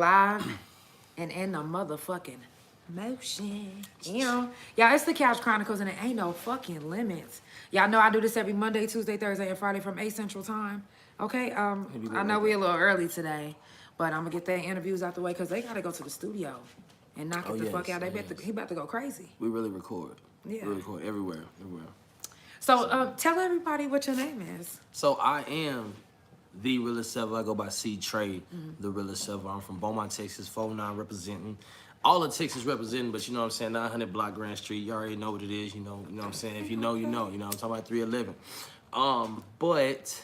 Live and in the motherfucking motion. Yeah, it's the Couch Chronicles and it ain't no fucking limits. Y'all know I do this every Monday, Tuesday, Thursday, and Friday from 8 Central Time. Okay, I know we a little early today, but I'm gonna get their interviews out the way because they gotta go to the studio and knock it the fuck out. He about to go crazy. We really record. Yeah. We record everywhere. So tell everybody what your name is. So I am the realest ever. I go by C-Tre, the realest ever. I'm from Beaumont, Texas, 49 representing. All of Texas representing, but you know what I'm saying, 900 Block Grand Street. You already know what it is, you know what I'm saying. If you know, you know. You know, I'm talking about 311. But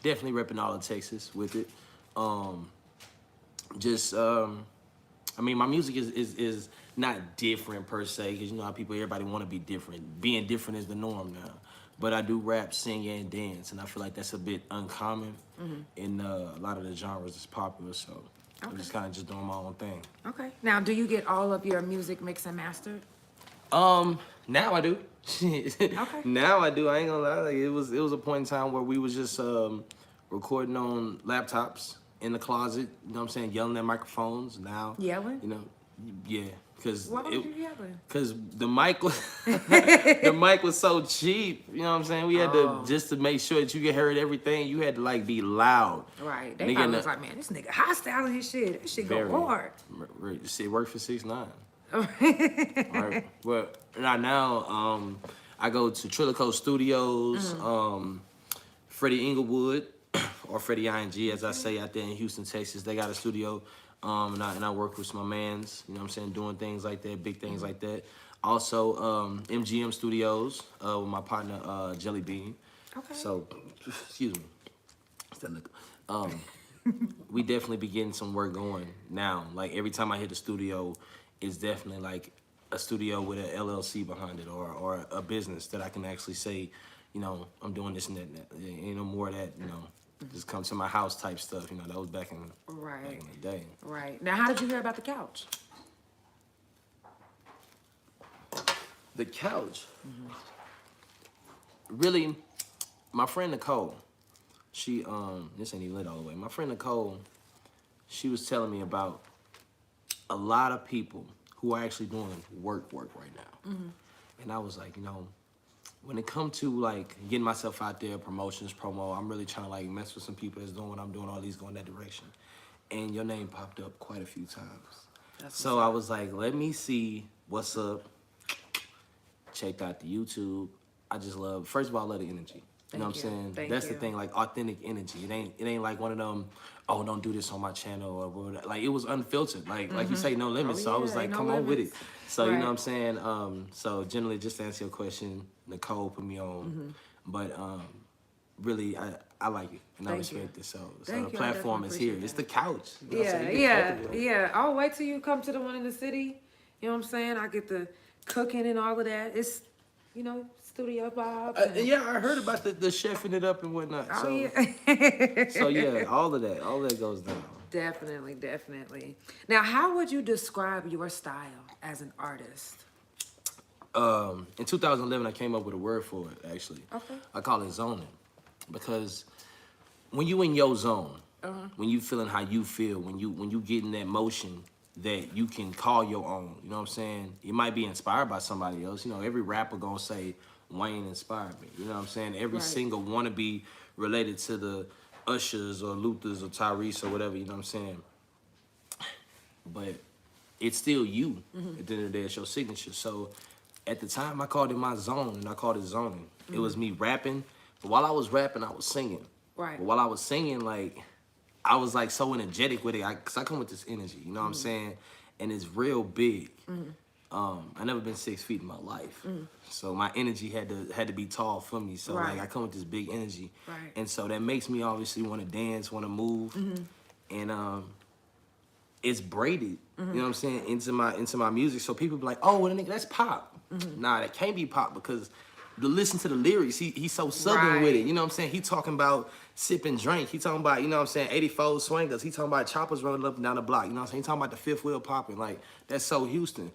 definitely repping all of Texas with it. I mean, my music is not different per se, because you know how everybody want to be different. Being different is the norm now. But I do rap, sing, and dance, and I feel like that's a bit uncommon in a lot of the genres that's popular. So I'm just kind of just doing my own thing. Okay. Now, do you get all of your music mixed and mastered? Now I do. Okay. Now I do. I ain't gonna lie. Like, it was a point in time where we was just recording on laptops in the closet. You know what I'm saying? Yelling at microphones. Now yelling. You know, yeah. Why were you yelling? Because the mic was the mic was so cheap. You know what I'm saying? We had to, just to make sure that you get heard everything, you had to like be loud. Right. They probably was like, man, this nigga hostile in his shit. This shit go hard. Right. Shit worked for 6ix9ine. Right. But right now, I go to Trillico Studios, Freddie Inglewood, or Freddie ING, as I say, out there in Houston, Texas. They got a studio. And I work with my mans, you know what I'm saying, doing things like that, big things like that. Also, MGM Studios with my partner, Jelly Bean. Okay. So, excuse me. We definitely be getting some work going now. Like, every time I hit the studio, it's definitely like a studio with an LLC behind it, or a business that I can actually say, you know, I'm doing this and that. Ain't no more of that, you know. Just come to my house type stuff, you know. That was back in the day. Right. Now, how did you hear about the couch? The couch. Really, my friend Nicole, she this ain't even lit all the way. My friend Nicole, she was telling me about a lot of people who are actually doing work right now. And I was like, you know, when it comes to like getting myself out there, promotions, promo, I'm really trying to like mess with some people that's doing what I'm doing, all these going that direction. And your name popped up quite a few times. So I was like, let me see what's up. Checked out the YouTube. I just love, first of all, I love the energy. You know what I'm saying? That's the thing, like authentic energy. It ain't like one of them, oh, don't do this on my channel or whatever. Like, it was unfiltered. Like you say, no limits. So I was like, come on with it. So you know what I'm saying? So generally, just to answer your question, Nicole put me on. But really, I like it and I respect it. So the platform is here. It's the couch. You know Yeah. I'll wait till you come to the one in the city. You know what I'm saying? I get the cooking and all of that. It's, you know, studio vibe. Yeah, I heard about the chefing it up and whatnot. Oh, so, yeah. So yeah, all of that goes down. Definitely. Now, how would you describe your style as an artist? In 2011, I came up with a word for it, actually. Okay. I call it zoning. Because when you in your zone, when you feeling how you feel, when you getting that motion that you can call your own, you know what I'm saying? You might be inspired by somebody else. You know, every rapper gonna say, Wayne inspired me. You know what I'm saying? Every single wanna be related to the Ushers or Luthers or Tyrese or whatever, you know what I'm saying? But it's still you. At the end of the day, it's your signature. So at the time, I called it my zone, and I called it zoning. It was me rapping, but while I was rapping, I was singing. Right. But while I was singing, like, I was like so energetic with it, cause I come with this energy, you know what I'm saying? And it's real big. I never been 6 feet in my life, so my energy had to be tall for me. So like I come with this big energy, and so that makes me obviously want to dance, want to move, and it's braided, you know what I'm saying, into my music. So people be like, oh, well, nigga, that's pop. Nah, that can't be pop because listen to the lyrics. He's so southern with it. You know what I'm saying? He talking about sip and drink. He talking about, you know what I'm saying, 84 swingers. He talking about choppers rolling up and down the block. You know what I'm saying? He talking about the fifth wheel popping. Like, that's so Houston.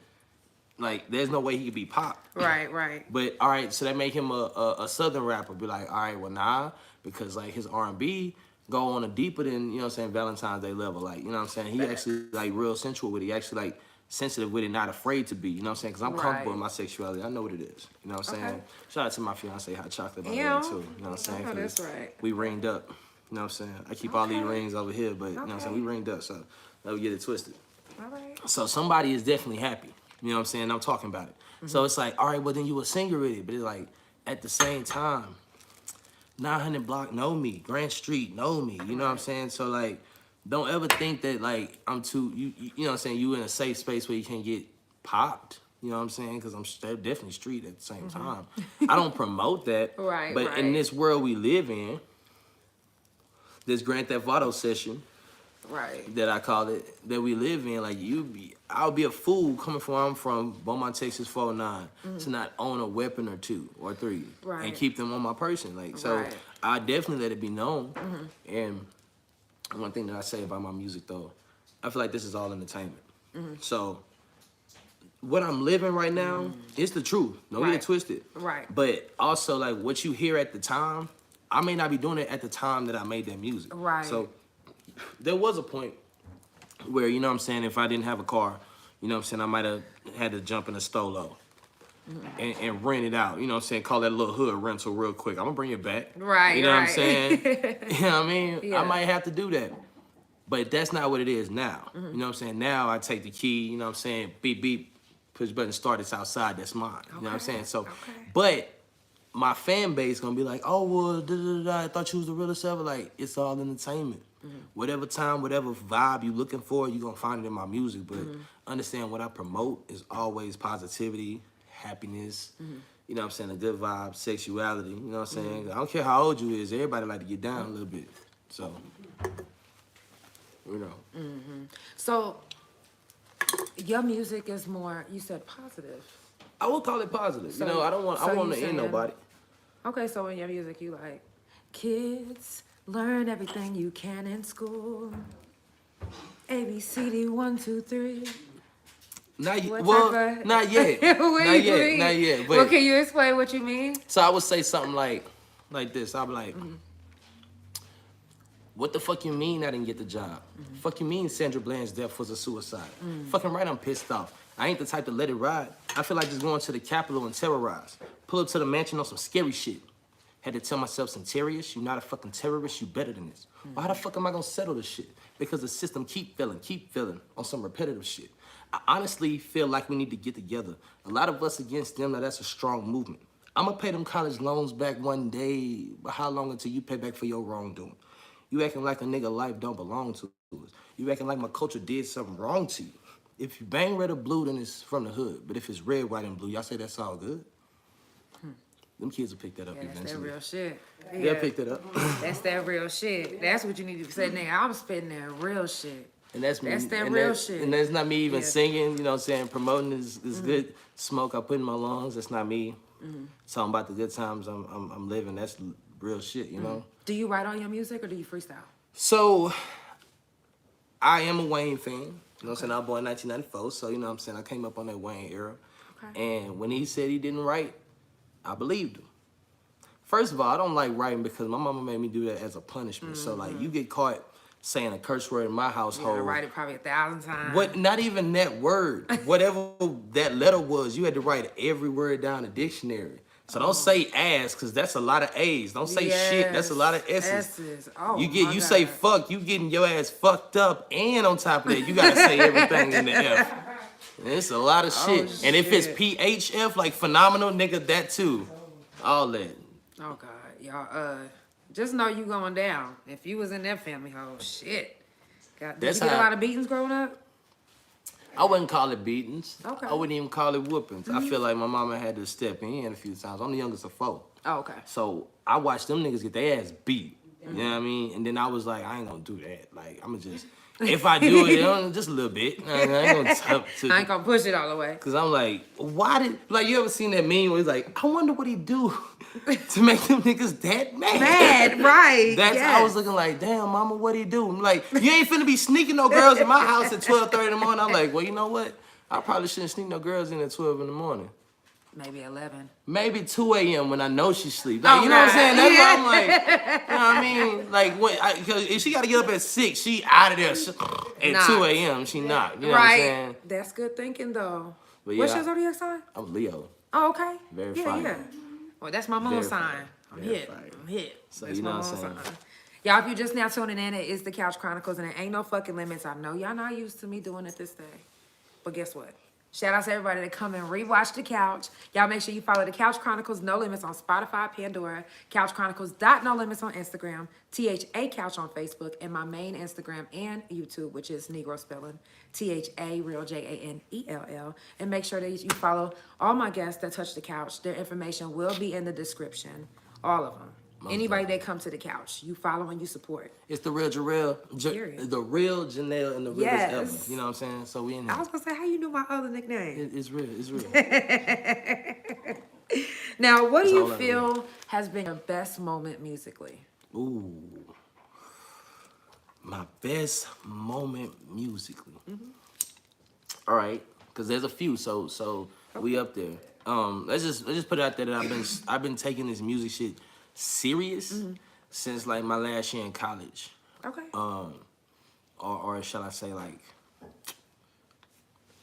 Like, there's no way he could be pop. Right. But, all right, so that make him a southern rapper. Be like, all right, well, nah, because, like, his R&B go on a deeper than, you know what I'm saying, Valentine's Day level. Like, you know what I'm saying? He actually, like, real sensual with it. He actually, like, sensitive with it, not afraid to be. You know what I'm saying? Because I'm comfortable in my sexuality. I know what it is. You know what I'm saying? Shout out to my fiance, Hot Chocolate, by the way, too. You know what I'm saying? Oh, that's right. We ringed up. You know what I'm saying? I keep all these rings over here, but, you know what I'm saying? We ringed up, so don't get it twisted. All right. So somebody is definitely happy. You know what I'm saying? I'm talking about it. So it's like, all right, well, then you a singer with it. But it's like, at the same time, 900 Block know me. Grant Street know me. You know what I'm saying? So, like, don't ever think that, like, I'm too, you know what I'm saying, you in a safe space where you can't get popped. You know what I'm saying? Because I'm definitely street at the same time. I don't promote that. Right, but in this world we live in, this Grand Theft Auto session, right, that I call it, that we live in, like, I'll be a fool coming from where I'm from, Beaumont, Texas, 409, to not own a weapon or 2 or 3 and keep them on my person. Like, so I definitely let it be known. And one thing that I say about my music, though, I feel like this is all entertainment. So what I'm living right now is the truth. Don't get it twisted. Right. But also, like, what you hear at the time, I may not be doing it at the time that I made that music. Right. So there was a point where, you know what I'm saying, if I didn't have a car, you know what I'm saying, I might have had to jump in a Stolo and rent it out. You know what I'm saying, call that little hood rental real quick. I'm going to bring it back. Right, You know what I'm saying? You know what I mean? Yeah. I might have to do that. But that's not what it is now. You know what I'm saying? Now I take the key, you know what I'm saying, beep, beep, push button, start, it's outside, that's mine. You know what I'm saying? So, but my fan base gonna be like, oh, well, I thought you was the realest ever. Like, it's all entertainment. Whatever time, whatever vibe you looking for, you gonna find it in my music. But understand what I promote is always positivity, happiness, you know what I'm saying, a good vibe, sexuality, you know what I'm saying? I don't care how old you is, everybody like to get down a little bit. So, you know. So, your music is more, you said positive. I would call it positive. So- you know, I don't want so to you end saying- nobody. Okay, so in your music, you like, kids, learn everything you can in school. A, B, C, D, 1, 2, 3. Not What well, type of- not yet. Wait. Not yet. But Well, can you explain what you mean? so I would say something like this. I'll be like, what the fuck you mean I didn't get the job? Fuck you mean Sandra Bland's death was a suicide? Fucking right, I'm pissed off. I ain't the type to let it ride. I feel like just going to the Capitol and terrorize. Pull up to the mansion on some scary shit. Had to tell myself, Centarius, you not a fucking terrorist, you better than this. Well, how the fuck am I gonna settle this shit? Because the system keep failing on some repetitive shit. I honestly feel like we need to get together. A lot of us against them, now that's a strong movement. I'm gonna pay them college loans back one day, but how long until you pay back for your wrongdoing? You acting like a nigga life don't belong to us. You acting like my culture did something wrong to you. If you bang red or blue, then it's from the hood. But if it's red, white, and blue, y'all say that's all good? Them kids will pick that up Yeah, that's that eventually. real shit. They'll pick that up. That's that real shit. That's what you need to say, nigga. I'm spitting that real shit. And that's me. That's that and real that- shit. And that's not me even Yeah. singing, you know what I'm saying? Promoting is good. Smoke I put in my lungs, that's not me. Talking about the good times I'm living, that's real shit, you know? Do you write all your music or do you freestyle? So, I am a Wayne fan. You know what I'm saying? I was born in 1994, so you know what I'm saying? I came up on that Wayne era. Okay. And when he said he didn't write, I believed him. First of all, I don't like writing because my mama made me do that as a punishment. So, like, you get caught saying a curse word in my You gotta household. write it probably 1,000 times. What? Not even that word. Whatever that letter was, you had to write every word down in the dictionary. So don't say ass, because that's a lot of A's. Don't say shit, that's a lot of S's. S's. Oh, You say fuck, you getting your ass fucked up, and on top of that, you gotta say everything in the F. And it's a lot of shit. And if it's PHF, like phenomenal, nigga, that too. All that. Oh God, y'all. Just know you going down. If you was in that family, oh shit. Did That's you get a how- lot of beatings growing up? I wouldn't call it beatings. Okay. I wouldn't even call it whoopings. I feel like my mama had to step in a few times. I'm the youngest of 4. Oh, okay. So I watched them niggas get their ass beat. You know what I mean? And then I was like, I ain't gonna do that. Like, I'm gonna just, if I do it, just a little bit. I ain't gonna talk to I ain't gonna push it all the way. Cause I'm like, why did, like, you ever seen that meme where he's like, I wonder what he do to make them niggas that mad? Mad, right. That's, yes. I was looking like, damn, mama, what he do? I'm like, you ain't finna be sneaking no girls in my house at 12:30 in the morning. I'm like, well, you know what? I probably shouldn't sneak no girls in at 12 in the morning. Maybe 11. Maybe 2 a.m. when I know she sleeps. Like, you know what I'm saying? That's why I'm like, you know what I mean? Like, because if she got to get up at 6, she out of there at 2 a.m. She not. You know what I'm saying? That's good thinking, though. But What's yeah, your zodiac sign? I'm Leo. Oh, okay. Very yeah, fire. yeah. Well, that's my moon Very sign. fire. I'm Very hit. fire. I'm hit. So, That's you know my what I'm moon saying? sign. Y'all, if you just now tuning in, it is the Couch Chronicles, and it ain't no fucking limits. I know y'all not used to me doing it this day. But guess what? Shout out to everybody that come and rewatch The Couch. Y'all make sure you follow The Couch Chronicles No Limits on Spotify, Pandora, Couch Chronicles.No Limits on Instagram, THA Couch on Facebook, and my main Instagram and YouTube, which is Negro spelling, THA Real JANELL. And make sure that you follow all my guests that touch the couch. Their information will be in the description. All of them. Anybody that come to the couch, you follow and you support. It's the real Jarrell, the real Janelle, and the realest ever. You know what I'm saying? So we in there. I was gonna say, how you know my other nickname? It's real. It's real. Now, what do you feel has been your best moment musically? Ooh, my best moment musically. All right, because there's a few. So we up there. Let's just put it out there that I've been taking this music shit serious since like my last year in college. Okay. Or shall I say like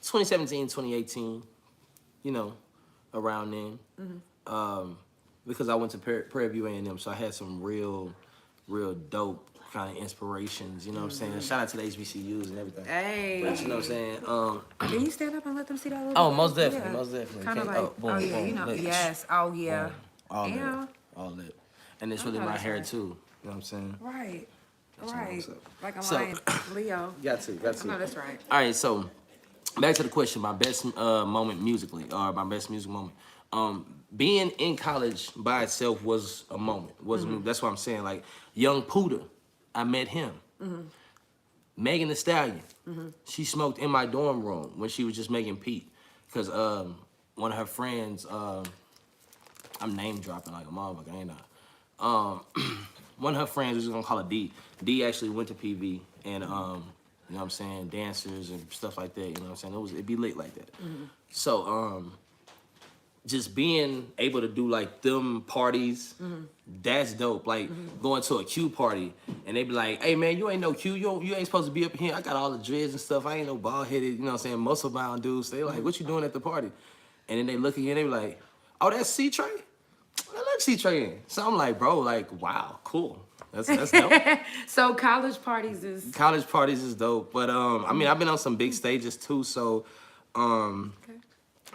2017, 2018, you know, around then. Because I went to Prairie View A&M, so I had some real dope kind of inspirations, you know what I'm saying? Shout out to the HBCUs and everything. Hey. But you know what I'm saying? Can you stand up and let them see that little Oh, bit? most definitely, most definitely. Kind of like, boom, yeah, boom, you know, lit. yes, oh yeah. All yeah. that. All that. And it's really know my that's hair right. too, you know what I'm saying? Right, know right. what's up. Like a So- lion, Leo. Got to. I know that's right. All right, so back to the question, my best moment musically, or my best music moment. Being in college by itself was a moment. That's what I'm saying. Like Young Puda, I met him. Megan Thee Stallion, she smoked in my dorm room when she was just making Pete, because one of her friends, I'm name dropping like a motherfucker, ain't I? One of her friends, we're just gonna call her D. D actually went to PV, and you know what I'm saying, dancers and stuff like that. You know what I'm saying? It'd be lit like that. So just being able to do like them parties, that's dope. Like going to a Q party and they be like, "Hey man, you ain't no Q. You ain't supposed to be up here. I got all the dreads and stuff. I ain't no bald headed. You know what I'm saying? Muscle bound dudes." They like, "What you doing at the party?" And then they look at you and they be like, "Oh, that's C-Tre. I let C-Tre in." So I'm like, bro, like, wow, cool. That's dope. So college parties is College parties is dope, but I mean, I've been on some big stages too, so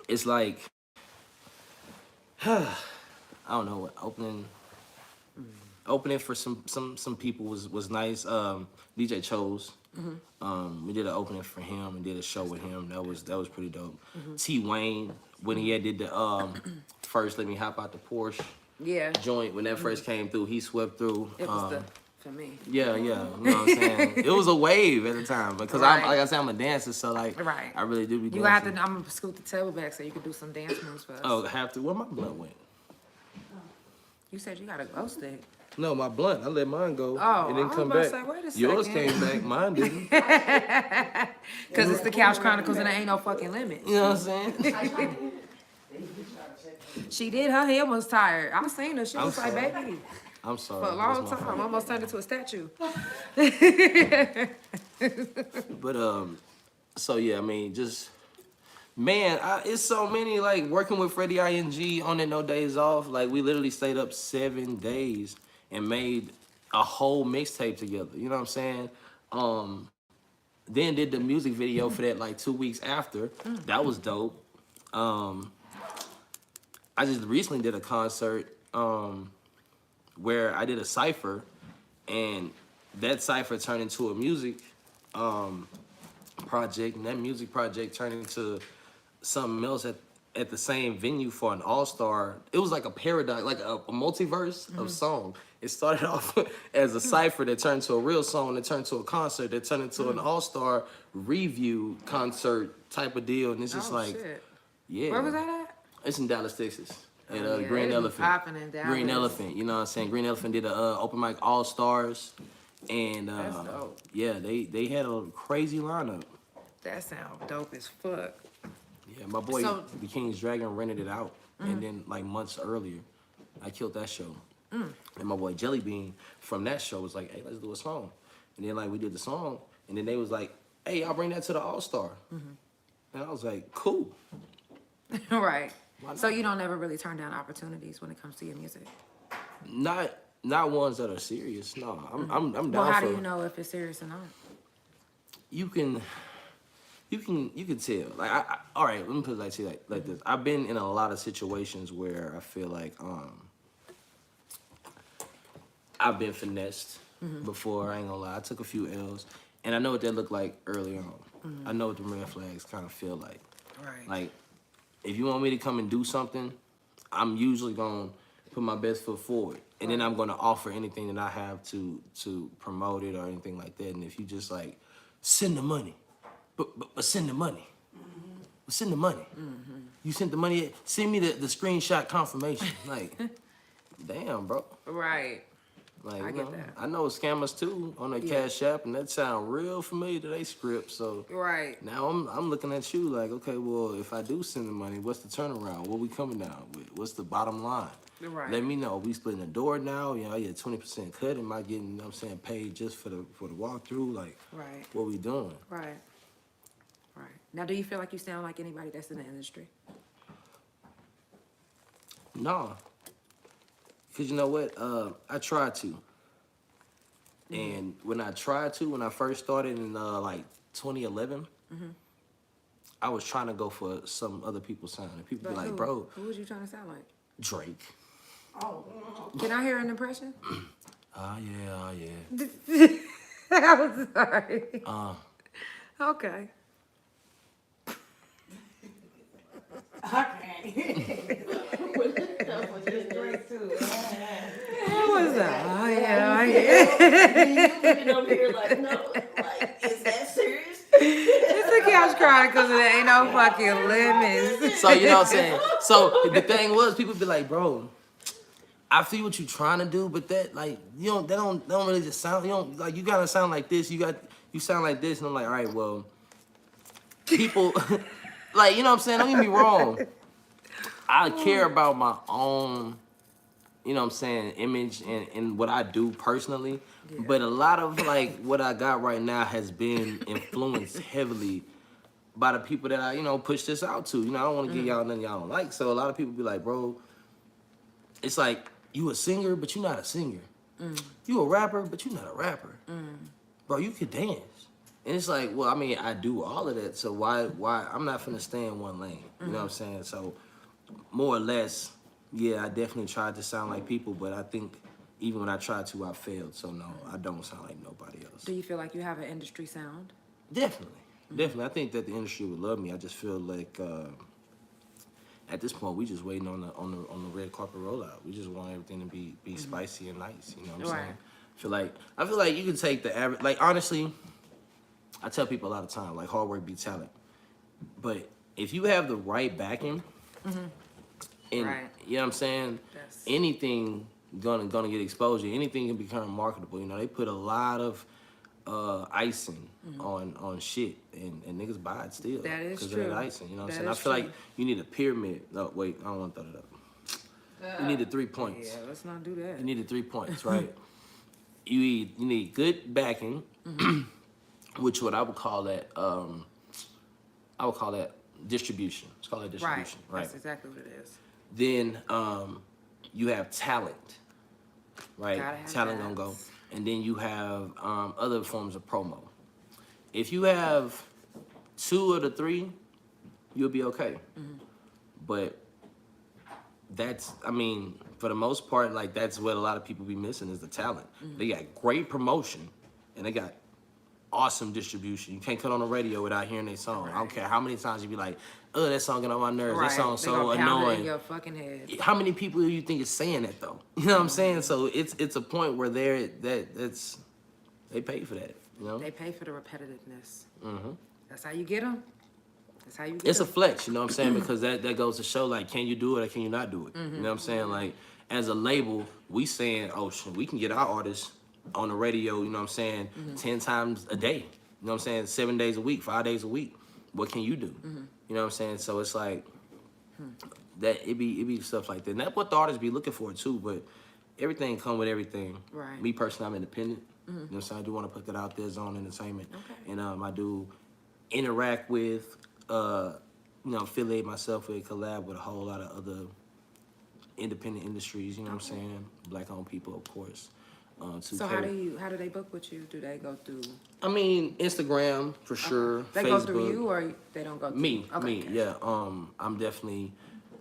it's like I don't know what opening for some people was nice. DJ Chose, we did an opening for him and did a show with him. That was pretty dope. T Wayne when he did the first Let Me Hop Out the Porsche joint when that first came through, he swept through. it was the for me. Yeah, you know what I'm saying? It was a wave at the time because Right. like I said, I'm a dancer, so like Right. I really do be dancing. You have to. I'm gonna scoot the table back so you can do some dance moves for us. Oh, have to. Where my blunt went? You said you got a glow stick. No, my blunt. I let mine go. Oh, it didn't I come was back. about to say, wait a Yours second. came back. Mine didn't. Because it's the Couch Chronicles and there ain't no fucking limit. You know what I'm saying? She did. Her hand was tired. I seen her. She I'm was like, sorry. baby, I'm sorry. for a long That's my time. fault. Almost turned into a statue. But so yeah, I mean, just man, it's so many like working with Freddie ING on it, No Days Off. Like we literally stayed up 7 days and made a whole mixtape together. You know what I'm saying? Then did the music video for that like 2 weeks after. That was dope. I just recently did a concert where I did a cipher, and that cipher turned into a music project, and that music project turned into something else at the same venue for an ALLSTAR. It was like a paradox, like a multiverse of song. It started off as a cipher that turned to a real song, that turned to a concert, that turned into an ALLSTAR review concert type of deal, and it's just like, shit. yeah. Where was that at? It's in Dallas, Texas. At Yeah, Green it be Elephant. popping in Dallas. Green Elephant, you know what I'm saying? Green Elephant did a open mic ALLSTARS, and That's dope. yeah, they had a crazy lineup. That sound dope as fuck. Yeah, my boy So- the King's Dragon rented it out. and then like months earlier, I killed that show. And my boy Jelly Bean from that show was like, hey, let's do a song. And then like we did the song, and then they was like, hey, I'll bring that to the ALLSTAR. And I was like, cool. Right. So you don't ever really turn down opportunities when it comes to your music? Not ones that are serious. No, I'm down Well, how for. do you know if it's serious or not? You can tell. Like, all right, let me put it like this. I've been in a lot of situations where I feel like I've been finessed before. I ain't gonna lie. I took a few L's, and I know what that looked like early on. I know what the red flags kind of feel like. Right. Like, if you want me to come and do something, I'm usually gonna put my best foot forward, and then I'm gonna offer anything that I have to promote it or anything like that. And if you just like send the money, but send the money, send the money. You sent the money. Send me the screenshot confirmation. Like, damn, bro. Right. Like, I get that. I know scammers too on their Cash App, and that sound real familiar to their script. So Right. now I'm looking at you like, okay, well, if I do send the money, what's the turnaround? What we coming down with? What's the bottom line? Right. Let me know. We splitting the door now. You know, I get 20% cut. Am I getting, you know what I'm saying, paid just for the walkthrough? Like, Right. what we doing? Right. Right. Now, do you feel like you sound like anybody that's in the industry? Nah. Cause you know what? I tried to. And when I first started in like 2011, I was trying to go for some other people's sound. And people be like, bro, who was you trying to sound like? Drake. Oh. Can I hear an impression? Yeah. I'm sorry. Okay. What was that? Oh, yeah. Looking over here like, no, like, is that serious? It's the Couch Chronicles and there ain't no fucking limits. So, you know what I'm saying? So, the thing was, people be like, bro, I see what you're trying to do, but that, like, that don't really just sound, like, you gotta sound like this, you sound like this, and I'm like, all right, well, people, like, you know what I'm saying? Don't get me wrong. I care about my own, you know what I'm saying, image and what I do personally. Yeah. But a lot of like what I got right now has been influenced heavily by the people that I, push this out to. I don't want to give y'all nothing y'all don't like. So a lot of people be like, bro, it's like, you a singer, but you're not a singer. You a rapper, but you're not a rapper. Bro, you could dance. And it's like, well, I mean, I do all of that. So why I'm not finna stay in one lane. You know what I'm saying? So more or less, yeah, I definitely tried to sound like people, but I think even when I tried to, I failed. So no, I don't sound like nobody else. Do you feel like you have an industry sound? Definitely. Definitely. I think that the industry would love me. I just feel like at this point we just waiting on the red carpet rollout. We just want everything to be spicy and nice. You know what I'm saying? I feel like you can take the average, like honestly, I tell people a lot of time, like hard work beats talent. But if you have the right backing, and you know what I'm saying, anything gonna get exposure. Anything can become marketable. They put a lot of icing on shit, and niggas buy it still. That is because true. of that icing. You know what I'm saying? I Is feel true. like you need a pyramid. No, wait, I don't want to throw that up. You need the 3 points. Yeah, let's not do that. You need the 3 points, right? You need good backing, which what I would call that. I would call that distribution. Let's call that distribution, right? That's exactly what it is. Then you have talent, right? Talent gonna go, and then you have other forms of promo. If you have 2 of the 3, you'll be okay. But that's, I mean, for the most part, like that's what a lot of people be missing is the talent. They got great promotion, and they got awesome distribution. You can't cut on the radio without hearing their song. I don't care how many times you be like, oh, that song get on my nerves. That song's so annoying. It in your fucking head. How many people do you think is saying that though? You know what I'm saying? So it's a point where they pay for that. They pay for the repetitiveness. That's how you get them. That's how you get It's them. a flex, you know what I'm saying? Because that goes to show like, can you do it or can you not do it? You know what I'm saying? Like as a label, we saying, oh shit, we can get our artists on the radio, you know what I'm saying, 10 times a day. You know what I'm saying? 7 days a week, 5 days a week. What can you do? You know what I'm saying? So it's like, that it be stuff like that. And that's what the artists be looking for too. But everything come with everything. Right. Me personally, I'm independent. You know what I'm saying? I do want to put that out there, Zone Entertainment. Okay. And I do interact with, affiliate myself with, collab with a whole lot of other independent industries. You know what I'm saying? Black-owned people, of course. So how do they book with you? Do they go through? I mean, Instagram for sure. They Facebook. go through you, or they don't go through Me, Okay, me, okay. yeah. I'm definitely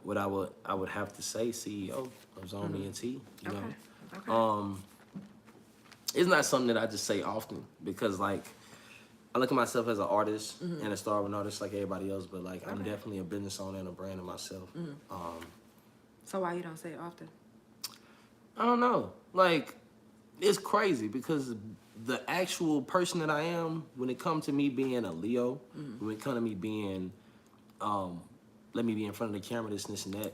what I would have to say CEO of Zone ENT. You know, Okay. It's not something that I just say often because like I look at myself as an artist and a star of an artist like everybody else, but like I'm definitely a business owner and a brand of myself. So why you don't say it often? I don't know, like it's crazy because the actual person that I am, when it comes to me being a Leo, when it comes to me being, let me be in front of the camera, this and that,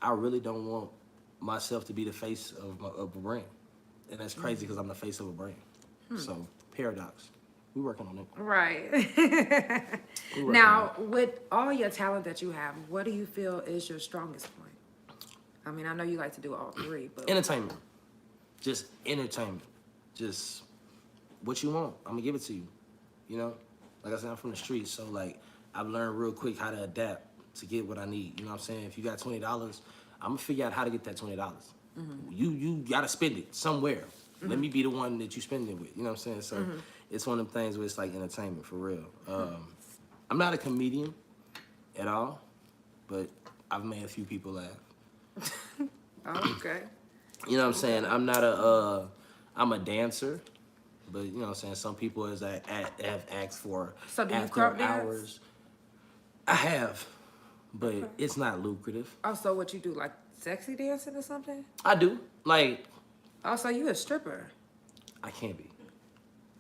I really don't want myself to be the face of a brand. And that's crazy because I'm the face of a brand. So, paradox. We're working on it. Right. Now, with all your talent that you have, what do you feel is your strongest point? I mean, I know you like to do all three, but Entertainment. Just entertainment. Just what you want, I'm gonna give it to you. You know? Like I said, I'm from the streets, so like I've learned real quick how to adapt to get what I need. You know what I'm saying? If you got $20, I'm gonna figure out how to get that $20. You gotta spend it somewhere. Let me be the one that you spend it with. You know what I'm saying? So it's one of them things where it's like entertainment for real. I'm not a comedian at all, but I've made a few people laugh. okay. You know what I'm saying? I'm not I'm a dancer, but you know what I'm saying? Some people have asked for So do you after crowd dance? hours. I have, but it's not lucrative. Oh, so what you do, like sexy dancing or something? I do. Like, Oh, so you a stripper? I can't be.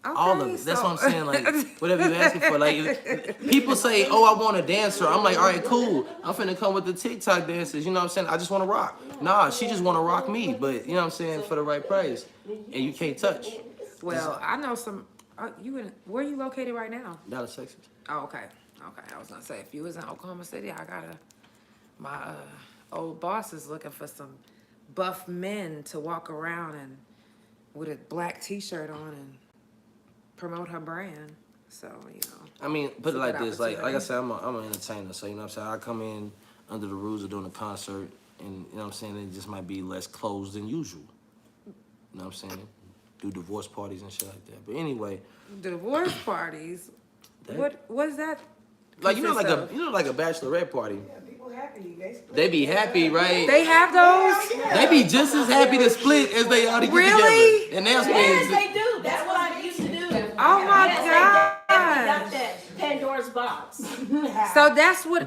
Okay, All of it. That's what I'm saying. Like, whatever you're asking for. Like, if people say, oh, I want a dancer. I'm like, all right, cool. I'm finna come with the TikTok dancers. You know what I'm saying? I just want to rock. Nah, she just want to rock me. But, you know what I'm saying? For the right price. And you can't touch. Well, I know some. Where are you located right now? Dallas, Texas. Oh, okay. Okay, I was gonna say if you was in Oklahoma City, my old boss is looking for some buff men to walk around and with a black T-shirt on and promote her brand. So I mean, put it a like good this. Like I opportunity. said, I'm an entertainer. So, you know what I'm saying? I come in under the rules of doing a concert. And, you know what I'm saying? It just might be less clothes than usual. You know what I'm saying? Do divorce parties and shit like that. But anyway. The divorce parties. What is that? Like, consist of? like a bachelorette party. People happy. They be happy, right? They have those? They be just as happy to split as they are to get Really? together. And that's Yes, when they do. That's what I used to do. Oh my Yes, they definitely got gosh. that Pandora's box. So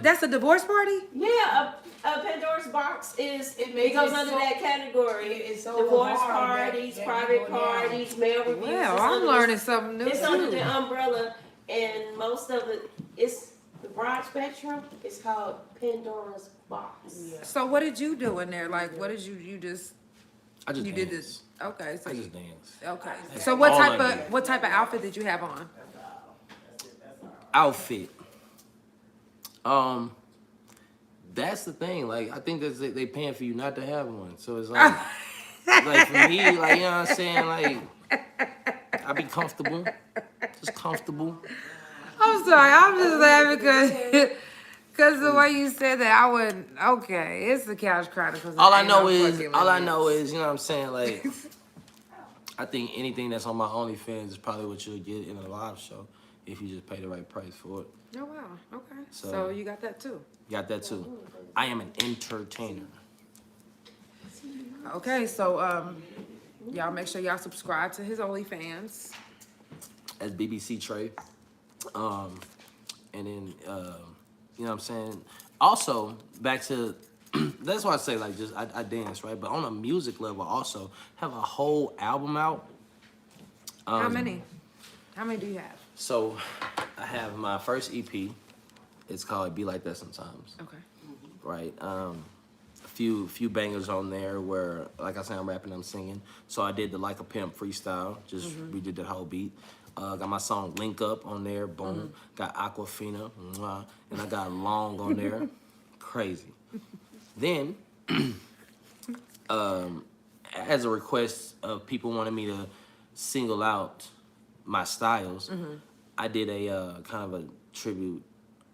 that's a divorce party? Yeah, a Pandora's box it goes under that category. It's divorce parties, private parties, male reviews. Well, It's I'm under learning something new It's under too. the umbrella, and most of it, it's the broad spectrum. It's called Pandora's box. So what did you do in there? Like, what did you just? I just You dance. did this. Okay, so I just dance. okay. So what all type I of what type of outfit did you have on? Outfit. That's the thing. Like, I think that they paying for you not to have one. So it's like, like for me, like, you know what I'm saying? Like, I be comfortable. Just comfortable. I'm sorry. I'm just laughing because the way you said that, I wouldn't. Okay, it's the Couch Chronicles. All I know is, you know what I'm saying? Like, I think anything that's on my OnlyFans is probably what you'll get in a live show if you just pay the right price for it. Oh wow. Okay. So- So you got that too. Got that too. I am an entertainer. Okay, so y'all make sure y'all subscribe to his OnlyFans. As BBC Trey. And then, you know what I'm saying? Also, back to, that's why I say, like, just, I dance, right? But on a music level, also, have a whole album out. How many? How many do you have? So, I have my first EP. It's called Be Like That Sometimes. Okay. Right? A few bangers on there where, like I said, I'm rapping, I'm singing. So I did the Like a Pimp freestyle, just redid that whole beat. Got my song Link Up on there, boom. Got Aquafina, mwah. And I got Long on there, crazy. Then, as a request of people wanting me to single out my styles, I did a kind of a tribute,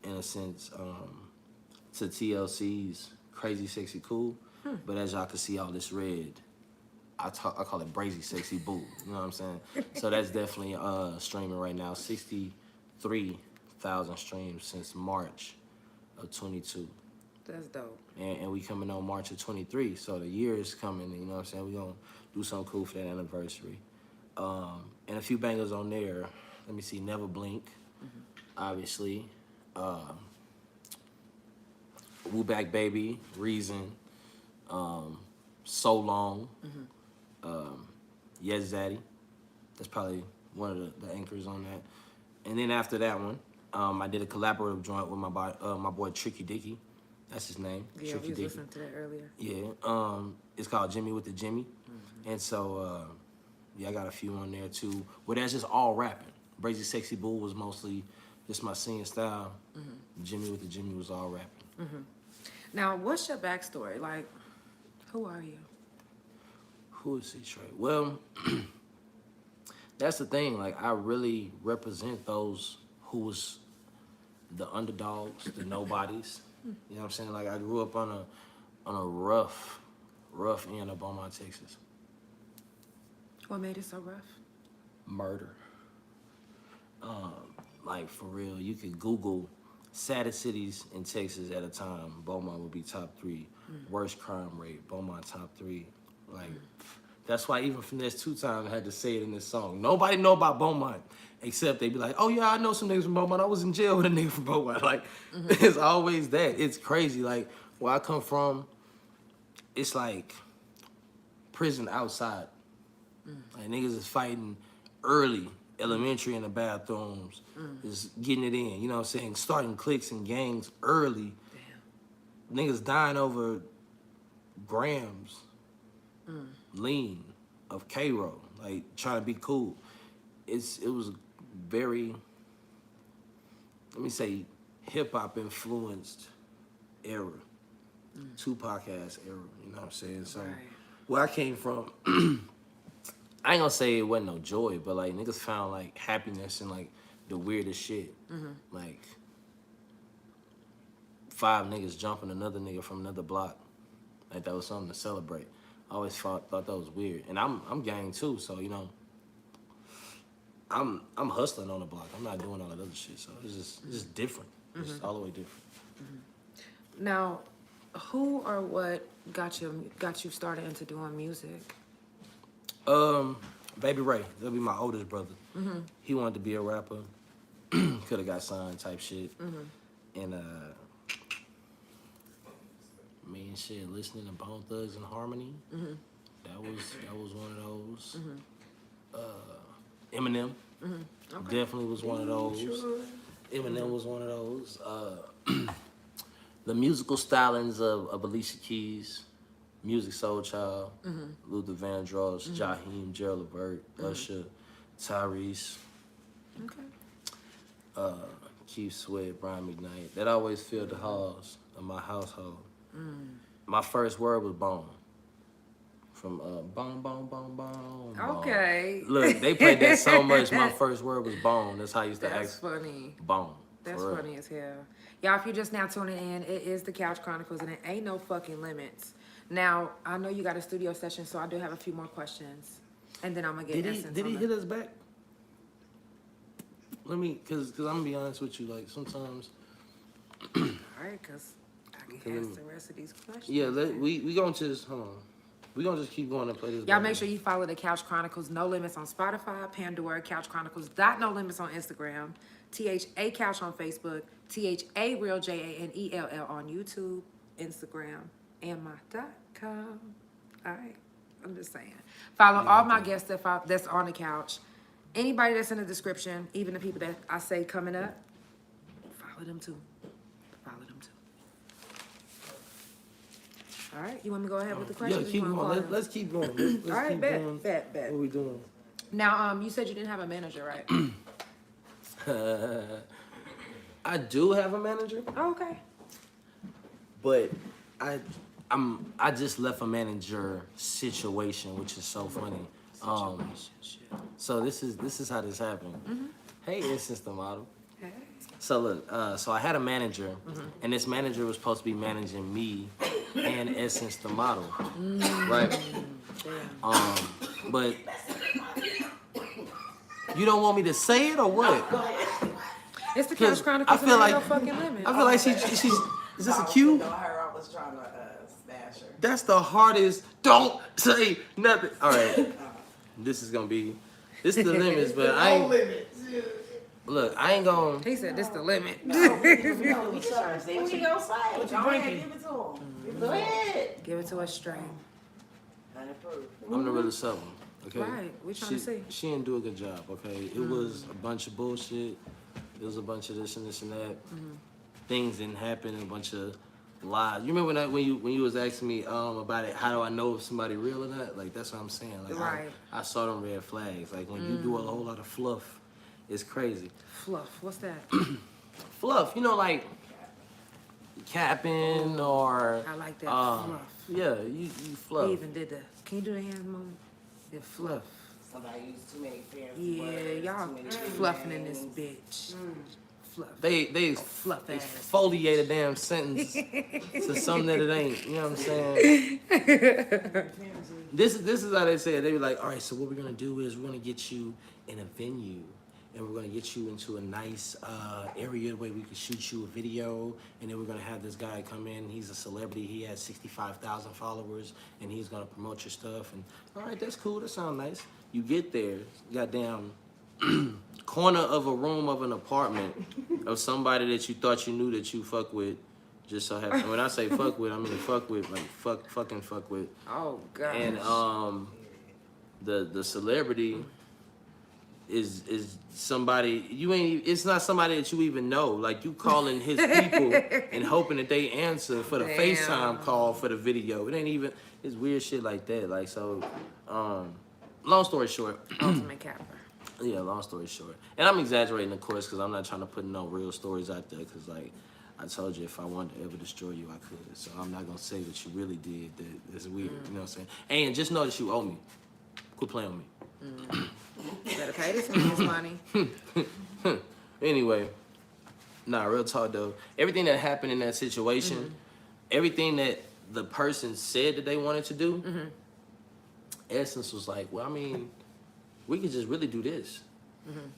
in a sense, to TLC's Crazy Sexy Cool. But as y'all can see, all this red, I call it Brazy Sexy Boo. You know what I'm saying? So that's definitely streaming right now. 63,000 streams since March of 22. That's dope. And we coming on March of 23. So the year is coming, you know what I'm saying? We're going to do something cool for that anniversary. And a few bangers on there. Let me see, Never Blink, obviously. Woo Back Baby, Reason, So Long, Yes Zaddy. That's probably one of the anchors on that. And then after that one, I did a collaborative joint with my boy Tricky Dicky. That's his name. Yeah, Tricky we was Dicky. listening to that earlier. Yeah. It's called Jimmy with the Jimmy. And so, yeah, I got a few on there too. Well, that's just all rapping. Brazy Sexy Boo was mostly just my singing style. Jimmy with the Jimmy was all rapping. Now, what's your backstory? Like, who are you? Who is C-Tre? Well, that's the thing. Like, I really represent those who was the underdogs, the nobodies. You know what I'm saying? Like, I grew up on a rough end of Beaumont, Texas. What made it so rough? Murder. Like, for real, you could Google saddest cities in Texas at a time. Beaumont would be top 3. Worst crime rate, Beaumont top 3. Like, that's why even from this 2 times I had to say it in this song. Nobody know about Beaumont except they be like, oh yeah, I know some niggas from Beaumont. I was in jail with a nigga from Beaumont. Like, it's always that. It's crazy. Like, where I come from, it's like prison outside. Like, niggas is fighting early, elementary in the bathrooms, just getting it in, you know what I'm saying? Starting cliques and gangs early. Damn. Niggas dying over grams, lean of K-Roll, like trying to be cool. It was very, let me say, hip-hop influenced era. Tupac-ass era, you know what I'm saying? So, where I came from, I ain't gonna say it wasn't no joy, but like niggas found like happiness in like the weirdest shit. Like 5 niggas jumping another nigga from another block. Like that was something to celebrate. I always thought that was weird. And I'm gang too, so you know, I'm hustling on the block. I'm not doing all that other shit. So it's just different. It's all the way different. Now, who or what got you started into doing music? Baby Ray, that'll be my oldest brother. He wanted to be a rapper. Could have got signed type shit. And me and shit listening to Bone Thugs and Harmony. That was one of those. Eminem definitely was one of those. Eminem was one of those. The musical stylings of Alicia Keys, Music Soul Child, Luther Vandross, Jaheim, Gerald Levert, Usher, Tyrese, Keith Sweat, Brian McKnight. That always filled the halls of my household. My first word was bone. From bone, bone, bone, bone. Okay. Bone. Look, they played that so much. My first word was bone. That's how I used to That's ask. funny. Bone. That's funny as hell. Y'all, if you're just now tuning in, it is the Couch Chronicles, and it ain't no fucking limits. Now, I know you got a studio session, so I do have a few more questions, and then I'm gonna get Did he hit us back? Let me, cause I'm gonna be honest with you. Like sometimes. All right, cause I can ask the rest of these questions. Yeah, we gonna just hold on. We gonna just keep going and play this. Y'all make sure you follow the Couch Chronicles No Limits on Spotify, Pandora, Couch Chronicles .No Limits on Instagram, THA Couch on Facebook, THA Real JANELL on YouTube, Instagram, and my .com. All right, I'm just saying. Follow all my guests that's on the couch. Anybody that's in the description, even the people that I say coming up, follow them too. Follow them too. All right, you want me to go ahead with the questions? Yeah, keep going. Let's keep going. Let's all right, keep going. bet. What we doing? Now, you said you didn't have a manager, right? I do have a manager, Oh, okay. but I I just left a manager situation, which is so funny. So this is how this happened. Hey, Essence the model. Hey. So look, so I had a manager, and this manager was supposed to be managing me and Essence the model, right? But you don't want me to say it or what? It's the Couch Chronicles. I feel like no fucking limit. I feel like she's. Is this a cue? I was trying to smash her. That's the hardest. Don't say nothing. All right, this is gonna be. This is the limits, but I ain't. Look, I ain't gonna. He said this the limit. What you gonna say? What you drinking? Give it to him. Go ahead. Give it to us straight. I'm the realest of them. Okay. Right, we trying to see. She didn't do a good job. Okay, it was a bunch of bullshit. It was a bunch of this and this and that. Things didn't happen. A bunch of lies. You remember when you was asking me about it? How do I know if somebody real or not? Like that's what I'm saying. Like Right. I saw them red flags. Like when you do a whole lot of fluff, it's crazy. Fluff. What's that? Fluff, you know, like capping or I like that. Fluff. yeah, you fluff. He even did the. Can you do the hands moment? The fluff. Somebody used too many fancy Yeah, words, y'all too many fluffing in this names. bitch. Fluff. They Fluff ass. exfoliate a damn sentence to something that it ain't. You know what I'm saying? This is how they say it. They be like, all right, so what we're gonna do is we're gonna get you in a venue, and we're gonna get you into a nice area where we can shoot you a video, and then we're gonna have this guy come in. He's a celebrity. He has 65,000 followers, and he's gonna promote your stuff. And all right, that's cool. That sounds nice. You get there, goddamn corner of a room of an apartment of somebody that you thought you knew that you fuck with. Just so happen. When I say fuck with, I mean fuck with, like fucking fuck with. Oh god. And the celebrity is somebody you ain't. It's not somebody that you even know. Like you calling his people and hoping that they answer for the Damn. FaceTime call for the video. It ain't even. It's weird shit like that. Like so. Long story short. Ultimate capper. Yeah, long story short. And I'm exaggerating, of course, because I'm not trying to put no real stories out there. Because like I told you, if I wanted to ever destroy you, I could. So I'm not gonna say what you really did. That's weird. You know what I'm saying? And just know that you owe me. Quit playing with me. Better pay this man's money. Anyway, nah, real talk though. Everything that happened in that situation, everything that the person said that they wanted to do, Essence was like, well, I mean, we could just really do this.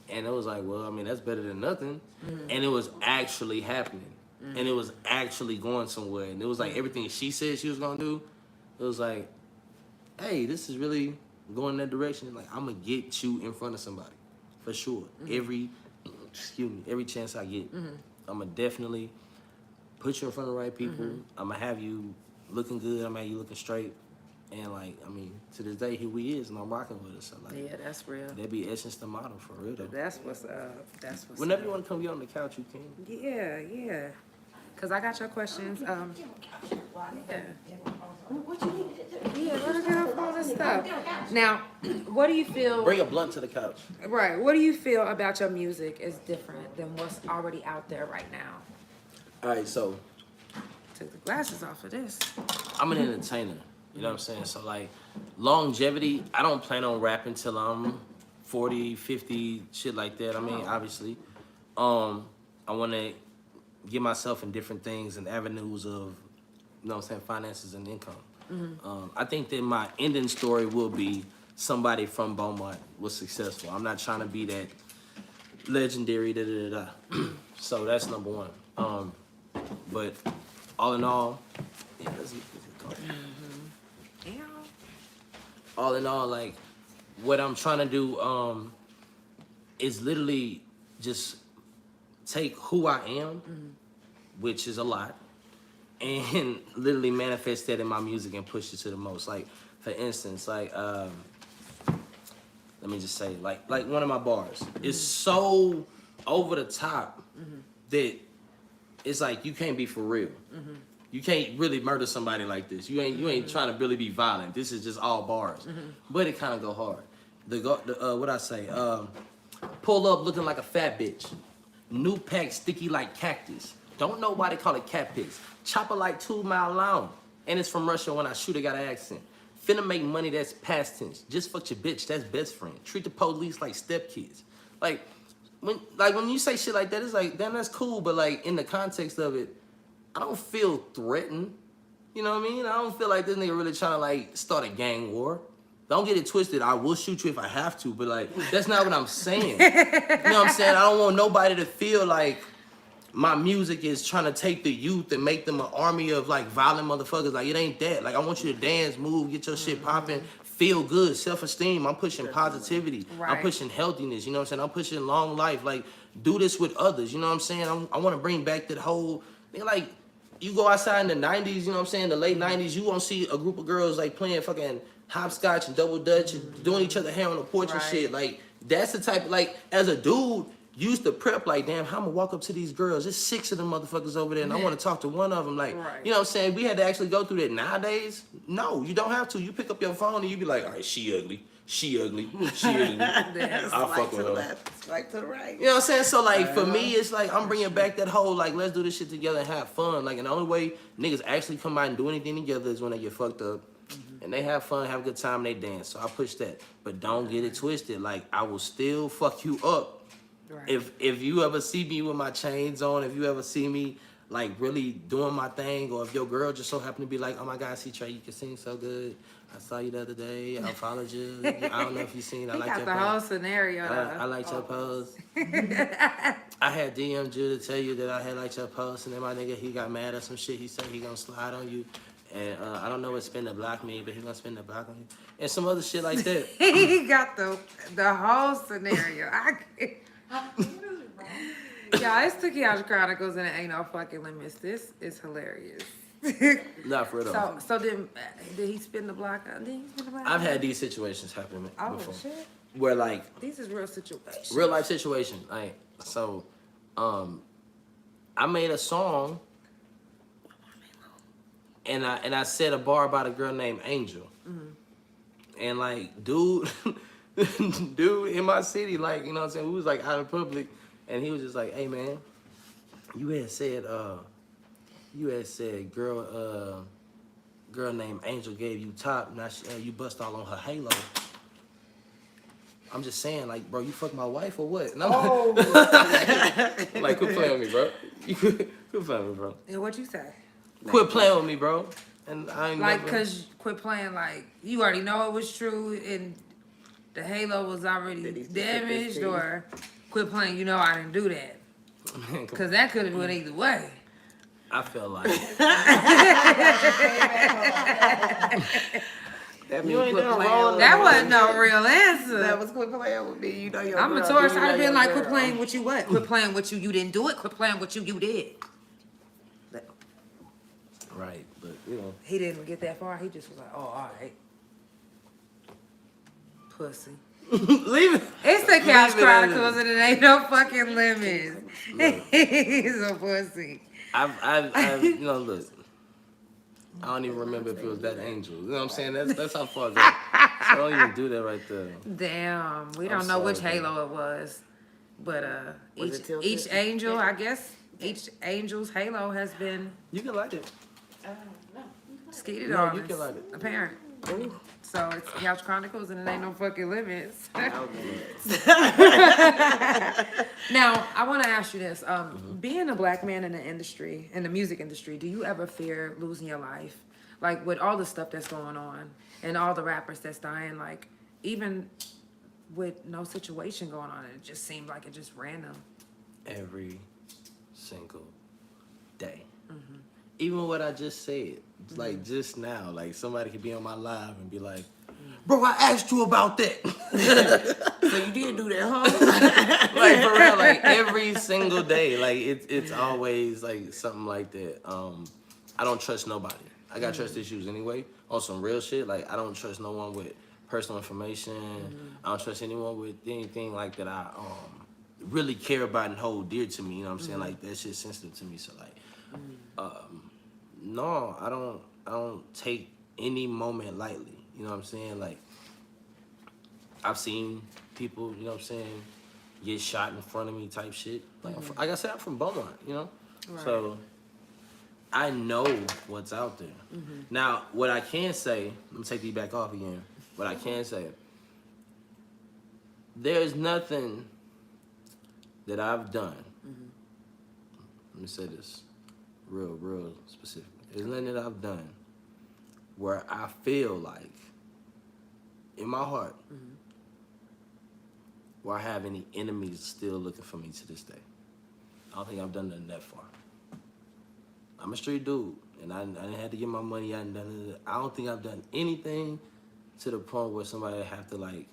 And it was like, well, I mean, that's better than nothing. And it was actually happening. And it was actually going somewhere. And it was like everything she said she was gonna do, it was like, hey, this is really going in that direction. Like, I'm gonna get you in front of somebody. For sure. Every chance I get. I'm gonna definitely put you in front of the right people. I'm gonna have you looking good. I'm gonna have you looking straight. And like, I mean, to this day, here we is, and I'm rocking with us. So like, Yeah, that's real. that be Essence the model for real though. That's what's up. That's what's Whenever up. you want to come get on the couch, you can. Yeah. Cause I got your questions. Yeah. What you need to do? Yeah, let her get up on this stuff. Now, what do you feel? Bring a blunt to the couch. Right. What do you feel about your music is different than what's already out there right now? All right, so Took the glasses off of this. I'm an entertainer. You know what I'm saying? So like, longevity, I don't plan on rapping till I'm 40, 50, shit like that. I mean, obviously, I want to get myself in different things and avenues of, you know what I'm saying, finances and income. I think that my ending story will be somebody from Beaumont was successful. I'm not trying to be that legendary So that's number one. But all in all, yeah, let's get going. Yeah. All in all, like, what I'm trying to do is literally just take who I am, which is a lot, and literally manifest that in my music and push it to the most. Like, for instance, like, let me just say, like one of my bars is so over the top that it's like you can't be for real. You can't really murder somebody like this. You ain't trying to really be violent. This is just all bars, but it kind of go hard. What I say? Pull up looking like a fat bitch. New pack sticky like cactus. Don't know why they call it cat piss. Chopper like 2 mile long. And it's from Russia. When I shoot, I got an accent. Finna make money, that's past tense. Just fuck your bitch, that's best friend. Treat the police like stepkids. Like when you say shit like that, it's like, damn, that's cool. But like in the context of it, I don't feel threatened. You know what I mean? I don't feel like this nigga really trying to like start a gang war. Don't get it twisted. I will shoot you if I have to, but like that's not what I'm saying. You know what I'm saying? I don't want nobody to feel like my music is trying to take the youth and make them an army of like violent motherfuckers. Like it ain't that. Like I want you to dance, move, get your shit popping, feel good, self-esteem. I'm pushing positivity. Right. I'm pushing healthiness. You know what I'm saying? I'm pushing long life. Like do this with others. You know what I'm saying? I want to bring back that whole like. You go outside in the 90s, you know what I'm saying, the late 90s, you won't see a group of girls like playing fucking hopscotch and double dutch and doing each other hair on the porch and shit. Like, that's the type, like, as a dude, used to prep, like, damn, how I'm gonna walk up to these girls? There's 6 of them motherfuckers over there and I wanna talk to one of them. Like, you know what I'm saying? We had to actually go through that. Nowadays, no, you don't have to. You pick up your phone and you be like, all right, she ugly. She ugly. She ugly. I'll fuck with her. Left, swipe to the right. You know what I'm saying? So, like, for me, it's like, I'm bringing back that whole, like, let's do this shit together and have fun. Like, and the only way niggas actually come out and do anything together is when they get fucked up. And they have fun, have a good time, and they dance. So I push that. But don't get it twisted. Like, I will still fuck you up. Right. If you ever see me with my chains on, if you ever see me, like, really doing my thing, or if your girl just so happen to be like, oh, my God, C-Tre, you can sing so good. I saw you the other day. I followed you. I don't know if you seen. I like your the whole scenario. I liked your post. I had DM'd you to tell you that I had liked your post, and then my nigga, he got mad at some shit. He said he gonna slide on you, and I don't know what spin the block mean, but he gonna spin the block on you, and some other shit like that. He got the whole scenario. Y'all, it's the Couch Chronicles and it ain't no fucking limits. This is hilarious. Not for real. So did he spin the block? Did he spin the block? I've had these situations happen before. Shit. Where like These is real situations. real life situation. Like so, I made a song, and I said a bar about a girl named Angel, and like dude in my city, like you know what I'm saying, we was like out in public, and he was just like, hey man, you had said girl named Angel gave you top. Now you bust all on her halo. I'm just saying, like, bro, you fuck my wife or what? No. Like, quit playing with me, bro. Quit playing with me, bro. And what you say? Quit playing with me, bro. And I ain't like, never... cause quit playing like you already know it was true and the halo was already damaged, or quit playing. You know I didn't do that. Man, Cause that could have went either way. I felt like You ain't done wrong. That wasn't no real answer. That was quit playing with me. You know your I'm girl. a Taurus. You I'd know have been your like, girl. quit playing with you what? Quit playing with you didn't do it. Quit playing with you did. right, but you know, He didn't get that far. He just was like, oh, all right. Pussy. leave it. It's the Couch Leave it Chronicles and it ain't no fucking limits. He's a pussy. I've you know, look. I don't even remember if it was that Angel. You know what I'm saying? That's how far I go. So I don't even do that right there. Damn, we don't I'm know which sorry, halo it was, but Was it tilted? each angel, I guess, each angel's halo has been You can like it. skeeted No, on. you can like it. Apparent. So it's Couch Chronicles and it ain't no fucking limits. Now, I want to ask you this. Being a black man in the industry, in the music industry, do you ever fear losing your life? Like with all the stuff that's going on and all the rappers that's dying, like even with no situation going on, it just seemed like it just random. Every single day. Even what I just said, like just now, like somebody could be on my live and be like, bro, I asked you about that. So you did do that, huh? Like for real, like every single day, like it's always like something like that. I don't trust nobody. I got trust issues anyway. On some real shit, like I don't trust no one with personal information. I don't trust anyone with anything like that I really care about and hold dear to me. You know what I'm saying? Like that shit's sensitive to me. So like, no, I don't take any moment lightly. You know what I'm saying? Like I've seen people, you know what I'm saying, get shot in front of me type shit. Like I said, I'm from Beaumont, you know? Right. So I know what's out there. Now, what I can say, let me take these back off again. What I can say, there's nothing that I've done. Let me say this real specific. There's nothing that I've done where I feel like, in my heart, where I have any enemies still looking for me to this day. I don't think I've done nothing that far. I'm a street dude, and I didn't have to get my money out and done it. I don't think I've done anything to the point where somebody have to like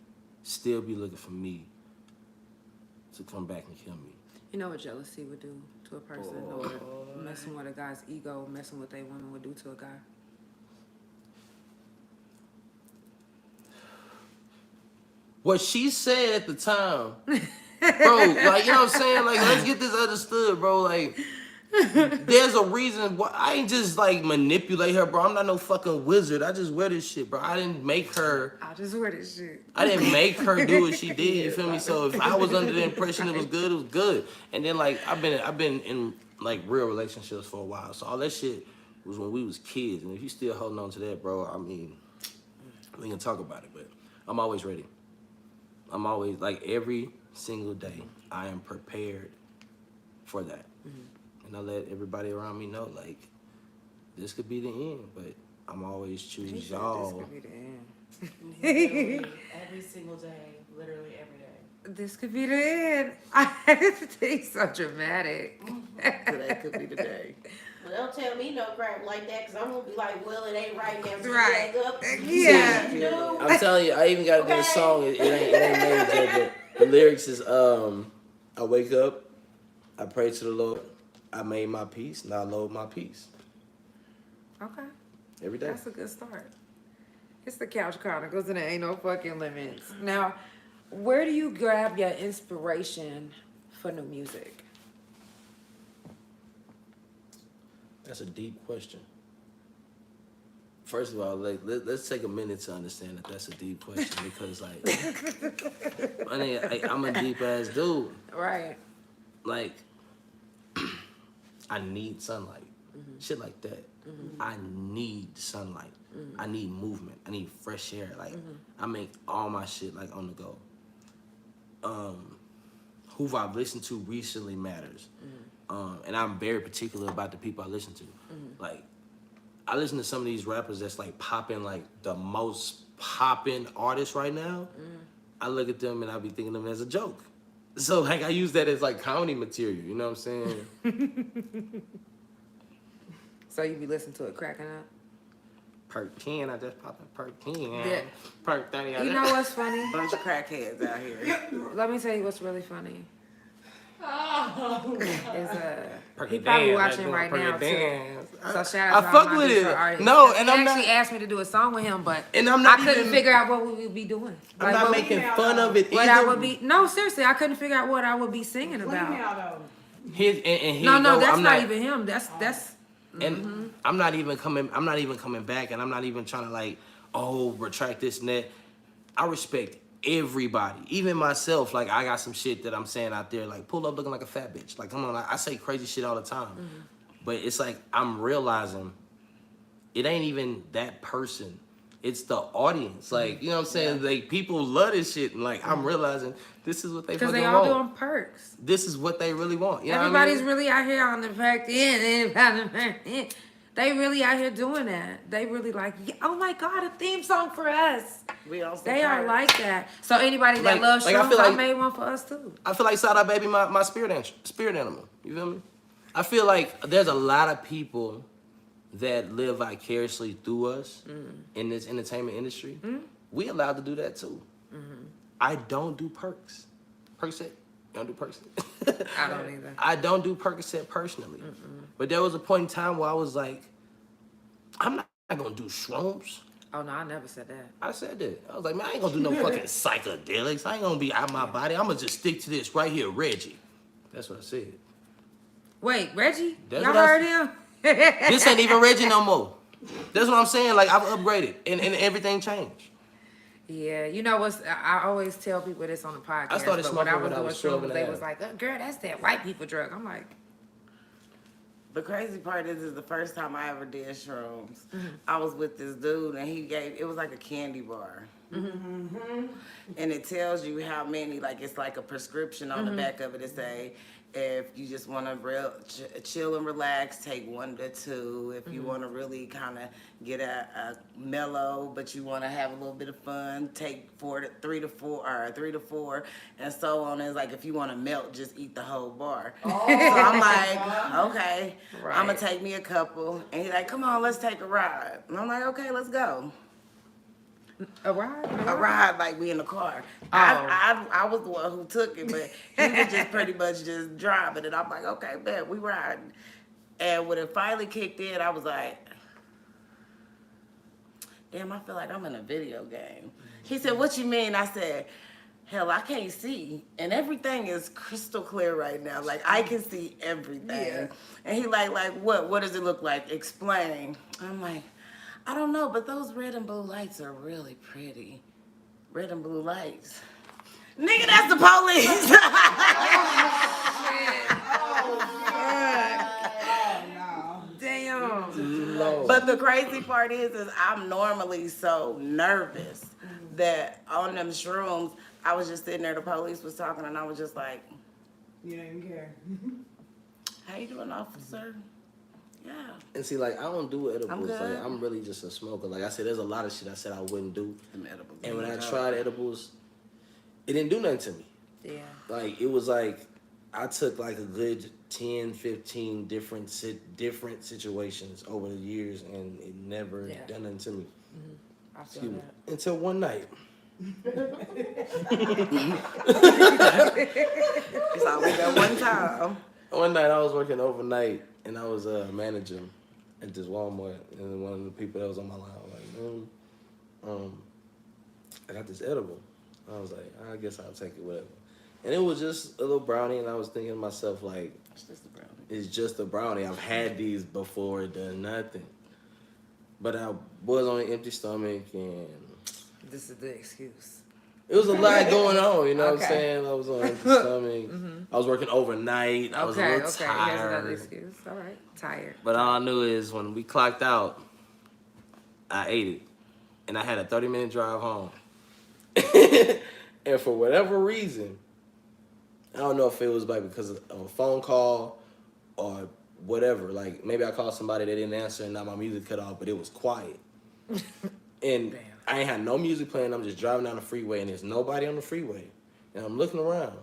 still be looking for me to come back and kill me. You know what jealousy would do to a person, or messing with a guy's ego, messing with a woman would do to a guy? What she said at the time, bro, like, you know what I'm saying? Like, let's get this understood, bro. Like, there's a reason why I ain't just like manipulate her, bro. I'm not no fucking wizard. I just wear this shit, bro. I didn't make her. I just wear this shit. I didn't make her do what she did. You feel me? So if I was under the impression it was good, it was good. And then like I've been in like real relationships for a while. So all that shit was when we was kids. And if you still holding on to that, bro, I mean, we can talk about it. But I'm always ready. I'm always like every single day. I am prepared for that. And I let everybody around me know, like, this could be the end, but I'm always choose y'all. This could be the end. Every single day, literally every day. This could be the end. It's so dramatic. Today could be the day. Well, don't tell me no crap like that, because I'm going to be like, well, it ain't right now. Right. Back up. Yeah. No. I'm telling you, I even got a good song. It ain't made yet, but the lyrics is, I wake up, I pray to the Lord, I made my peace, now I load my peace. Okay. Every day. That's a good start. It's the Couch Chronicles and there ain't no fucking limits. Now, where do you grab your inspiration for new music? That's a deep question. First of all, like, let's take a minute to understand that that's a deep question because, like, I'm a deep ass dude. Right. Like, I need sunlight, shit like that. I need sunlight. I need movement. I need fresh air. Like, I make all my shit like on the go. Who I've listened to recently matters. And I'm very particular about the people I listen to. Like, I listen to some of these rappers that's like popping, like the most popping artists right now. I look at them and I be thinking of them as a joke. So like I use that as like comedy material, you know what I'm saying? So you be listening to it cracking up? Perk 10, I just popped a perk 10. Yeah. Perk 30, I You know what's funny? Bunch of crackheads out here. Let me tell you what's really funny. Oh, Is Perk he it probably down, watching doing right perk now it too. down. So shout out I to all fuck my with Detroit it. artists. No, and he I'm actually not. asked me to do a song with him, but And I'm not I couldn't even- figure out what we would be doing. I'm Like, not what- making fun of it what either. I would be. No, seriously, I couldn't figure out what I would be singing about. And here No, you no, go. that's I'm not even him. That's. And I'm not even coming back, and I'm not even trying to like, retract this and that. I respect everybody, even myself. Like I got some shit that I'm saying out there, like pull up looking like a fat bitch. Like come on, I say crazy shit all the time, but it's like I'm realizing it ain't even that person. It's the audience. Like you know what I'm saying? Like people love this shit, and like I'm realizing this is what they Because fucking they all want. doing perks. This is what they really want. You know Everybody's what I mean? really out here on the fact end. They really out here doing that. They really like, oh my God, a theme song for us. We also They are like that. So anybody that loves like, I shrooms, feel I like- made one for us too. I feel like Sada Baby, my spirit animal. You feel me? I feel like there's a lot of people that live vicariously through us in this entertainment industry. We allowed to do that too. I don't do perks. Percocet. You don't do Percocet? I don't either. I don't do Percocet personally. But there was a point in time where I was like, I'm not gonna do shrooms. Oh no, I never said that. I said that. I was like, man, I ain't gonna do no fucking psychedelics. I ain't gonna be out my body. I'm gonna just stick to this right here, Reggie. That's what I said. Wait, Reggie? That's Y'all what I heard said. him? This ain't even Reggie no more. That's what I'm saying. Like, I've upgraded and everything changed. Yeah, you know what's? I always tell people this on the podcast. I started but when smoking I when was I doing was 12 shrooms, and a they half. was like, girl, that's that white people drug. I'm like, The crazy part is the first time I ever did shrooms. I was with this dude, and it was like a candy bar. And it tells you how many, like it's like a prescription on the back of it to say, if you just want to chill and relax, take 1 to 2. If you want to really kind of get a mellow, but you want to have a little bit of fun, take 3 to 4, and so on. It's like if you want to melt, just eat the whole bar. So I'm like, okay, I'm gonna take me a couple, and he's like, come on, let's take a ride. And I'm like, okay, let's go. A ride? A ride, like we in the car. I was the one who took it, but he was just pretty much just driving it. I'm like, okay, bet, we riding. And when it finally kicked in, I was like, damn, I feel like I'm in a video game. He said, what you mean? I said, hell, I can't see. And everything is crystal clear right now. Like, I can see everything. Yeah. And he like, what? What does it look like? Explain. I'm like, I don't know, but those red and blue lights are really pretty. Red and blue lights. Nigga, that's the police. Damn. Lord. But the crazy part is I'm normally so nervous that on them shrooms, I was just sitting there, the police was talking, and I was just like, you don't even care. how you doing, officer? Yeah. And see, like, I don't do edibles. I'm good. Like, I'm really just a smoker. Like I said, there's a lot of shit I said I wouldn't do. Them edibles. And when I tried edibles, it didn't do nothing to me. Yeah. Like, it was like, I took like a good 10, 15 different situations over the years, and it never done nothing to me. I feel Excuse me. that. Until one night. It's always that one time. One night I was working overnight, and I was a manager at this Walmart, and one of the people that was on my line was like, I got this edible. I was like, I guess I'll take it, whatever. And it was just a little brownie, and I was thinking to myself, like, It's just a brownie. it's just a brownie. I've had these before, it done nothing. But I was on an empty stomach, and This is the excuse. it was a lot going on, you know what I'm Okay. saying? I was on an empty stomach. I was working overnight. I was a little Here's another tired. excuse. All right. Tired. But all I knew is when we clocked out, I ate it. And I had a 30-minute drive home. And for whatever reason, I don't know if it was like because of a phone call or whatever. Like, maybe I called somebody, they didn't answer, and now my music cut off, but it was quiet. And Damn. I ain't had no music playing. I'm just driving down the freeway, and there's nobody on the freeway. And I'm looking around.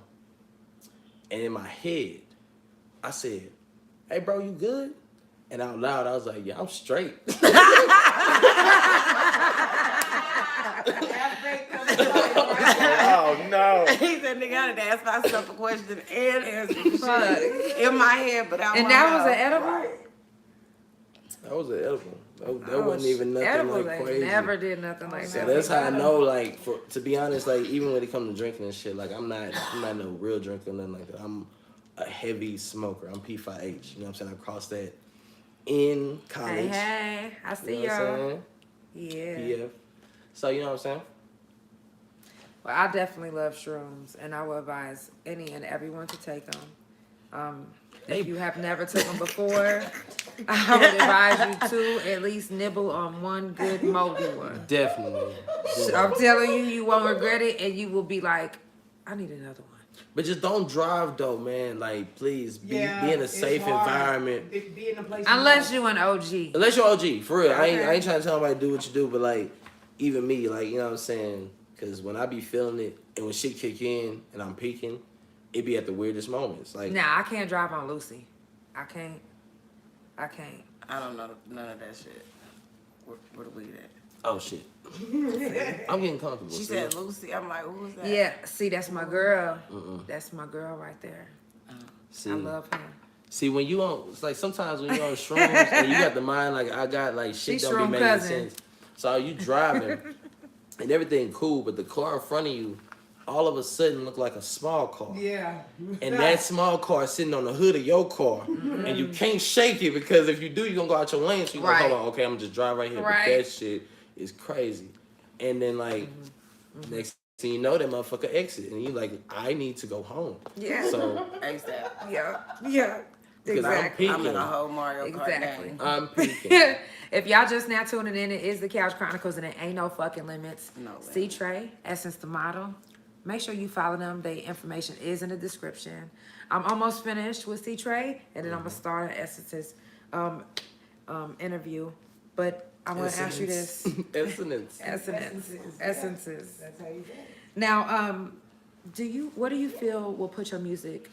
And in my head, I said, hey, bro, you good? And out loud, I was like, yeah, I'm straight. Oh, no. He said, nigga, I had to ask myself a question and answer the shit in my head, but out And my that was mouth. an edible? Right. That was an edible. That wasn't even nothing edibles like ain't crazy. Never did nothing like So that. that's how I know, like, to be honest, like, even when it comes to drinking and shit, like, I'm not no real drinker, nothing like that. I'm a heavy smoker. I'm P5H. You know what I'm saying? I crossed that in college. Hey, I You see know what I'm y'all. saying? Yeah. PF. So, you know what I'm saying? Well, I definitely love shrooms, and I would advise any and everyone to take them. If you have never took them before, I would advise you to at least nibble on one good moldy one. Definitely. I'm telling you, you won't regret it, and you will be like, I need another one. But just don't drive, though, man. Like, please, be in a it's safe hard. environment. Be in a place Unless you an OG. Unless you're OG, for real. Okay. I ain't trying to tell nobody to do what you do, but, like, even me, like, you know what I'm saying? Because when I be feeling it, and when shit kick in, and I'm peaking, it be at the weirdest moments. Like, Nah, I can't drive on Lucy. I can't. I don't know none of that shit. Where the weed at? oh, shit. I'm getting comfortable. She see? said Lucy. I'm like, who was that? Yeah, see, that's my girl. That's my girl right there. See, I love her. see, when you on, it's like sometimes when you on shrooms, and you got the mind, like, I got, like, shit She don't be shroom making cousin. sense. So you driving, and everything cool, but the car in front of you, all of a sudden look like a small car. Yeah. And that small car is sitting on the hood of your car. And you can't shake it because if you do, you're going to go out your lane. So you're like, Right. hold on, okay, I'm going to just drive right here. Right. But that shit is crazy. And then, like, next thing you know, that motherfucker exit. And you're like, I need to go home. Yeah. So, ASAP. Yeah. Because I'm Exactly. peeking. I'm in a whole Mario Kart Exactly. game. I'm peeking. If y'all just now tuning in, it is the Couch Chronicles, and it ain't no fucking limits. No limits. C-Tre, Essence the model. Make sure you follow them. The information is in the description. I'm almost finished with C-Tre, and then I'm gonna start Essence's interview. But I want to ask you this. Essences. Essences. That's how you say it. Now, what do you feel will put your music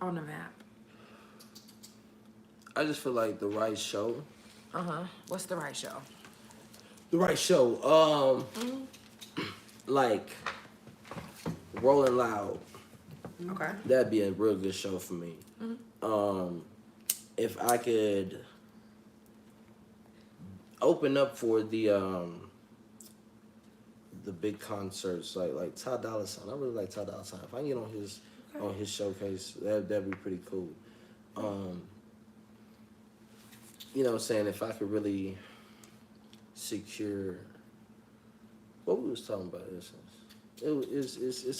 on the map? I just feel like the right show. What's the right show? The right show. Like Rolling Loud. Okay. That'd be a real good show for me. If I could open up for the big concerts like Ty Dolla $ign. I really like Ty Dolla $ign. If I can get on his showcase, that'd be pretty cool. You know what I'm saying? If I could really secure what we was talking about, it's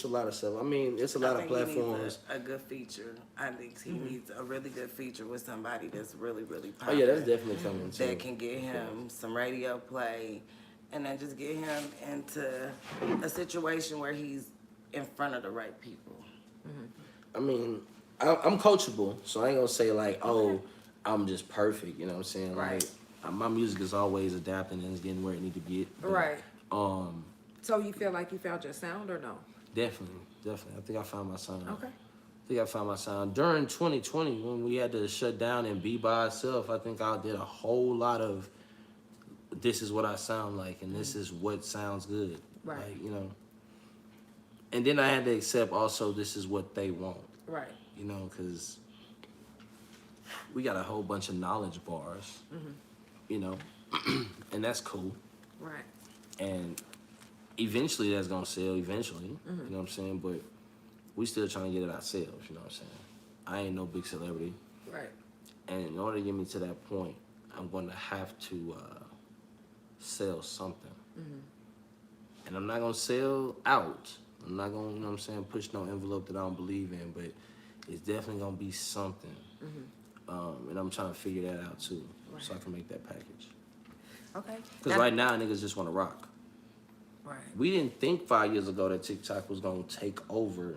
a lot of stuff. I mean, it's a lot of platforms. A good feature. I think he needs a really good feature with somebody that's really, really Oh popular. yeah, that's definitely coming too. That can get him some radio play, and then just get him into a situation where he's in front of the right people. I mean, I'm coachable, so I ain't gonna say like, oh, I'm just perfect. You know what I'm saying? Right. Like, my music is always adapting and it's getting where it need to get. But, Right. So you feel like you found your sound or no? Definitely. I think I found my sound. Okay. I think I found my sound during 2020 when we had to shut down and be by ourselves. I think I did a whole lot of. This is what I sound like, and this is what sounds good. Right. Like, you know. And then I had to accept also this is what they want. Right. You know, because we got a whole bunch of knowledge bars, you know, and that's cool. Right. And eventually that's going to sell eventually, you know what I'm saying? But we still trying to get it ourselves, you know what I'm saying? I ain't no big celebrity. Right. And in order to get me to that point, I'm going to have to sell something. And I'm not going to sell out. I'm not going to, you know what I'm saying, push no envelope that I don't believe in, but it's definitely going to be something. And I'm trying to figure that out too, so I can make that package. Okay. Because right now, niggas just want to rock. Right. We didn't think 5 years ago that TikTok was going to take over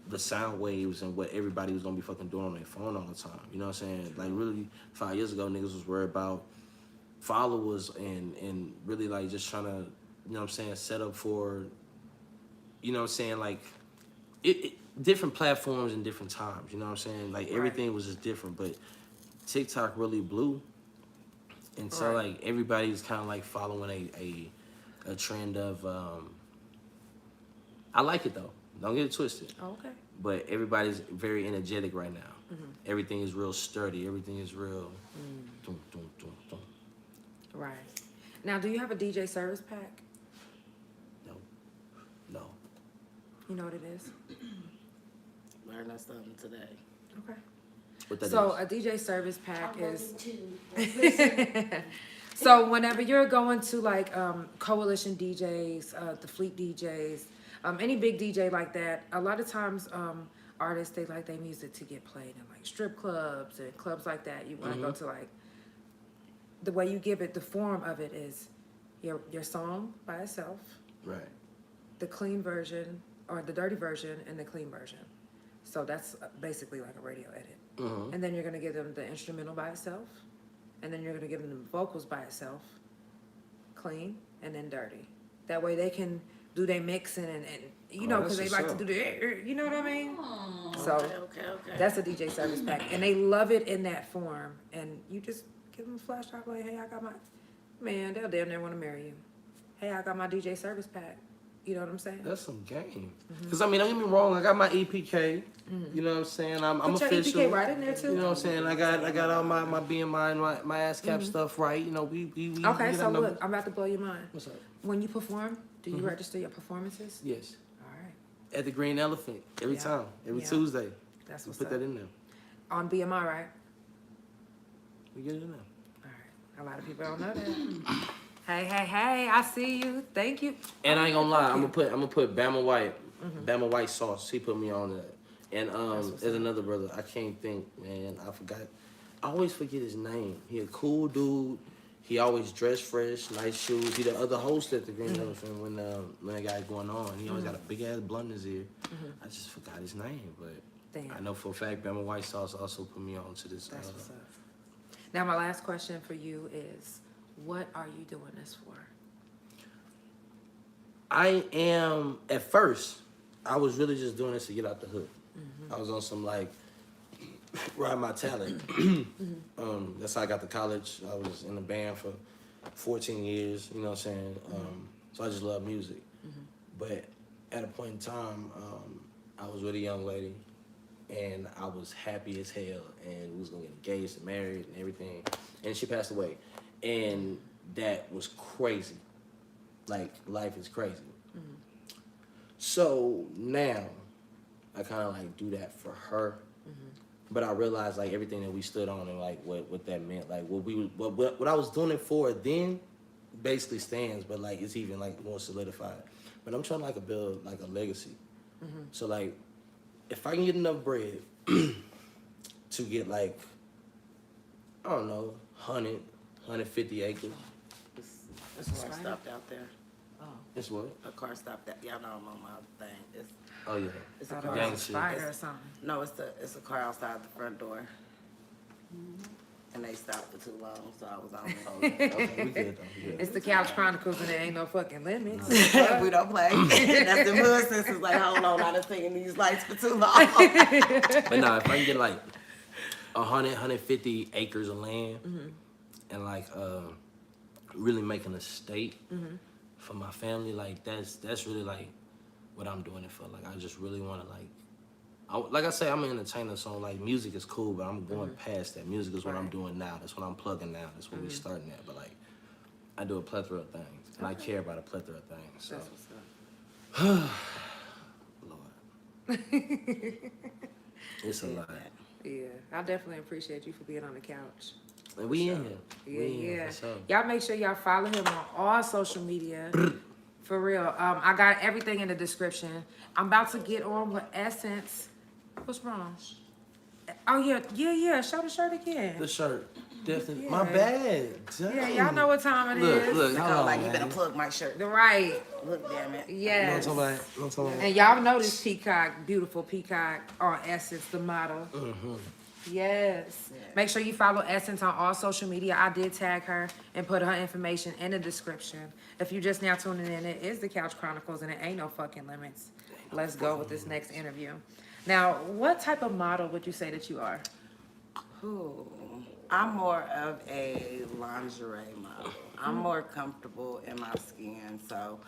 the sound waves and what everybody was going to be fucking doing on their phone all the time. You know what I'm saying? Like, really, 5 years ago, niggas was worried about followers and really, like, just trying to, you know what I'm saying, set up for, you know what I'm saying, like, different platforms and different times, you know what I'm saying? Like, everything was just different, but TikTok really blew. And so, like, everybody's kind of, like, following a trend of, I like it, though. Don't get it twisted. Okay. But everybody's very energetic right now. Everything is real sturdy. Everything is real. Dum, dum, dum, dum. Right. Now, do you have a DJ service pack? No. You know what it is? Learn us something today. Okay. What that So is? a DJ service pack is Too. so whenever you're going to like coalition DJs, the Fleet DJs, any big DJ like that, a lot of times artists, they like their music to get played in like strip clubs and clubs like that. You want to go to like, the way you give it, the form of it is your song by itself, Right. the clean version or the dirty version and the clean version. So that's basically like a radio edit. And then you're gonna give them the instrumental by itself, and then you're gonna give them the vocals by itself, clean and then dirty. That way they can do their mixing and you know, because they like to do the, you know what I mean? So Okay. that's a DJ service pack, and they love it in that form. And you just give them a flash drive like, hey, I got my, man, they'll damn near want to marry you. Hey, I got my DJ service pack. You know what I'm saying? That's some game. Because, I mean, don't get me wrong. I got my EPK. You know what I'm saying? I'm Put your official. EPK right in there too. You know what I'm saying? I got all my BMI and my ASCAP stuff right. You know, we Okay, we so got look, numbers. I'm about to blow your mind. What's up? When you perform, do you register your performances? Yes. All right, At the Green Elephant. Every Yeah. time. Every Yeah. Tuesday. that's We what's put up. that in there. On BMI, right? We get it in there. All right. A lot of people don't know that. Hey, I see you. Thank you. And I ain't gonna lie, I'm gonna put Bama White sauce. He put me on that. And there's another brother. I can't think, man. I forgot. I always forget his name. He a cool dude. He always dressed fresh, nice shoes. He the other host at the Green Hills when that got going on. He always got a big ass blunt in his ear. I just forgot his name, but Damn. I know for a fact Bama White Sauce also put me on to this. That's what's up. Now, my last question for you is, what are you doing this for? I am, at first, I was really just doing this to get out the hood. I was on some like, ride my talent. That's how I got to college. I was in the band for 14 years, you know what I'm saying? So I just love music. But at a point in time, I was with a young lady and I was happy as hell and we was gonna get engaged and married and everything. And she passed away. And that was crazy. Like, life is crazy. So now, I kind of like do that for her. But I realized like everything that we stood on and like what that meant. Like what I was doing it for then basically stands, but like it's even like more solidified. But I'm trying to like build like a legacy. So like, if I can get enough bread to get like, I don't know, 100, 150 acres. This car stopped out there. It's what? A car stopped out. Y'all know I'm on my thing. Oh yeah. It's a Thought car. it Gang was a shit. spider or something. No, it's a car outside the front door. And they stopped for too long, so I was on it. Okay, we good though. We good. It's the Couch Chronicles and there ain't no fucking limits. We don't play. That's the hood sisters like, hold on, I've been singing these lights for too long. But nah, if I can get like 100, 150 acres of land and like really making a state for my family, like that's really like what I'm doing it for. Like I just really want to like I say, I'm an entertainer, so like music is cool, but I'm going past that. Music is what I'm doing now. That's what I'm plugging now. That's what we starting at. But like, I do a plethora of things, and I care about a plethora of things. So, That's what's up. Lord, it's a lot. Yeah, I definitely appreciate you for being on the couch. And we in here. Yeah, We in here, yeah. for sure. Y'all make sure y'all follow him on all social media. For real. I got everything in the description. I'm about to get on with Essence. What's wrong? Oh yeah. Show the shirt again. The shirt, definitely. Yeah. My bad. Damn. Yeah, y'all know what time it is. Look, hold on, Like, you man. better plug my shirt. Right. Look, damn it. Yes. Don't talk about it. And y'all know this peacock, beautiful peacock on Essence, the model. Yes. Make sure you follow Essence on all social media. I did tag her and put her information in the description. If you just now tuning in, it is the Couch Chronicles and it ain't no fucking limits. Let's go with this next interview. Now, what type of model would you say that you are? Ooh, I'm more of a lingerie model. I'm more comfortable in my skin, so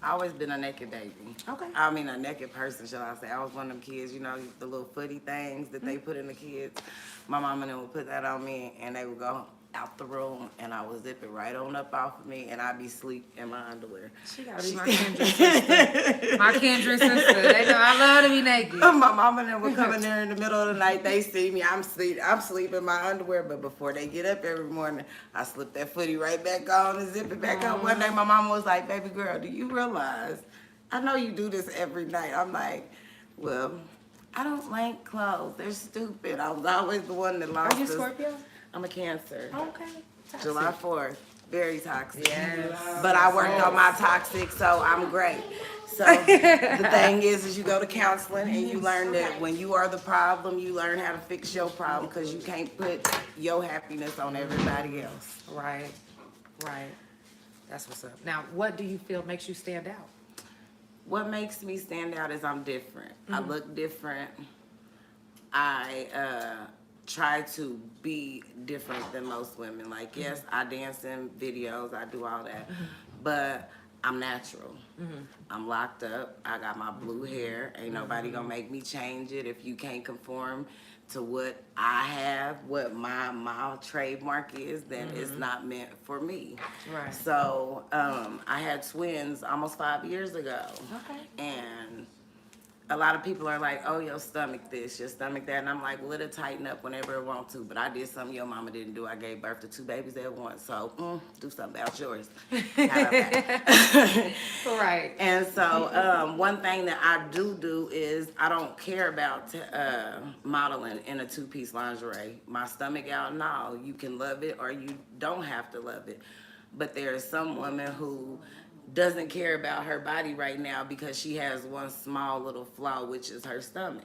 I always been a naked baby. Okay. I mean, a naked person, shall I say. I was one of them kids, you know, the little footy things that they put in the kids. My mom and them would put that on me, and they would go out the room, and I would zip it right on up off of me, and I'd be asleep in my underwear. She gotta be my kindred sister. My kindred sister. They know I love to be naked. My mom and them would come in there in the middle of the night. They see me. I'm sleeping in my underwear. But before they get up every morning, I slip that footy right back on and zip it back on. One day, my mama was like, "Baby girl, do you realize? I know you do this every night." I'm like, "Well, I don't like clothes. They're stupid." I was always the one that lost. Are you this- Scorpio? I'm a Cancer. Okay. July 4th. Very toxic. Yes. But I worked on my toxic, so I'm great. So the thing is you go to counseling and you learn that when you are the problem, you learn how to fix your problem because you can't put your happiness on everybody else. Right. That's what's up. Now, what do you feel makes you stand out? What makes me stand out is I'm different. I look different. I try to be different than most women. Like, yes, I dance in videos, I do all that, but I'm natural. I'm locked up. I got my blue hair. Ain't nobody gonna make me change it. If you can't conform to what I have, what my trademark is, then it's not meant for me. Right. So I had twins almost 5 years ago. Okay. And a lot of people are like, oh, your stomach this, your stomach that. And I'm like, well, it'll tighten up whenever it wants to. But I did something your mama didn't do. I gave birth to 2 babies at once. So do something about yours. How about that? Right. And so one thing that I do is I don't care about modeling in a 2-piece lingerie. My stomach out, no. You can love it or you don't have to love it. But there are some women who doesn't care about her body right now because she has one small little flaw, which is her stomach.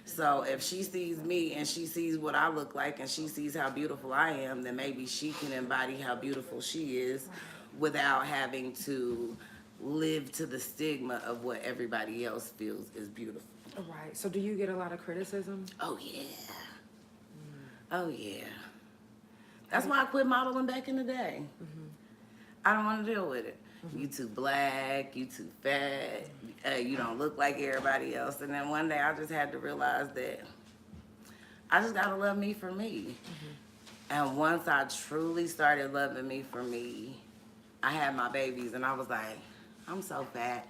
So if she sees me and she sees what I look like and she sees how beautiful I am, then maybe she can embody how beautiful she is without having to live to the stigma of what everybody else feels is beautiful. Right. So do you get a lot of criticism? Oh yeah. Oh yeah. That's why I quit modeling back in the day. I don't want to deal with it. You too black, you too fat, you don't look like everybody else. And then one day I just had to realize that I just gotta love me for me. And once I truly started loving me for me, I had my babies and I was like, I'm so fat,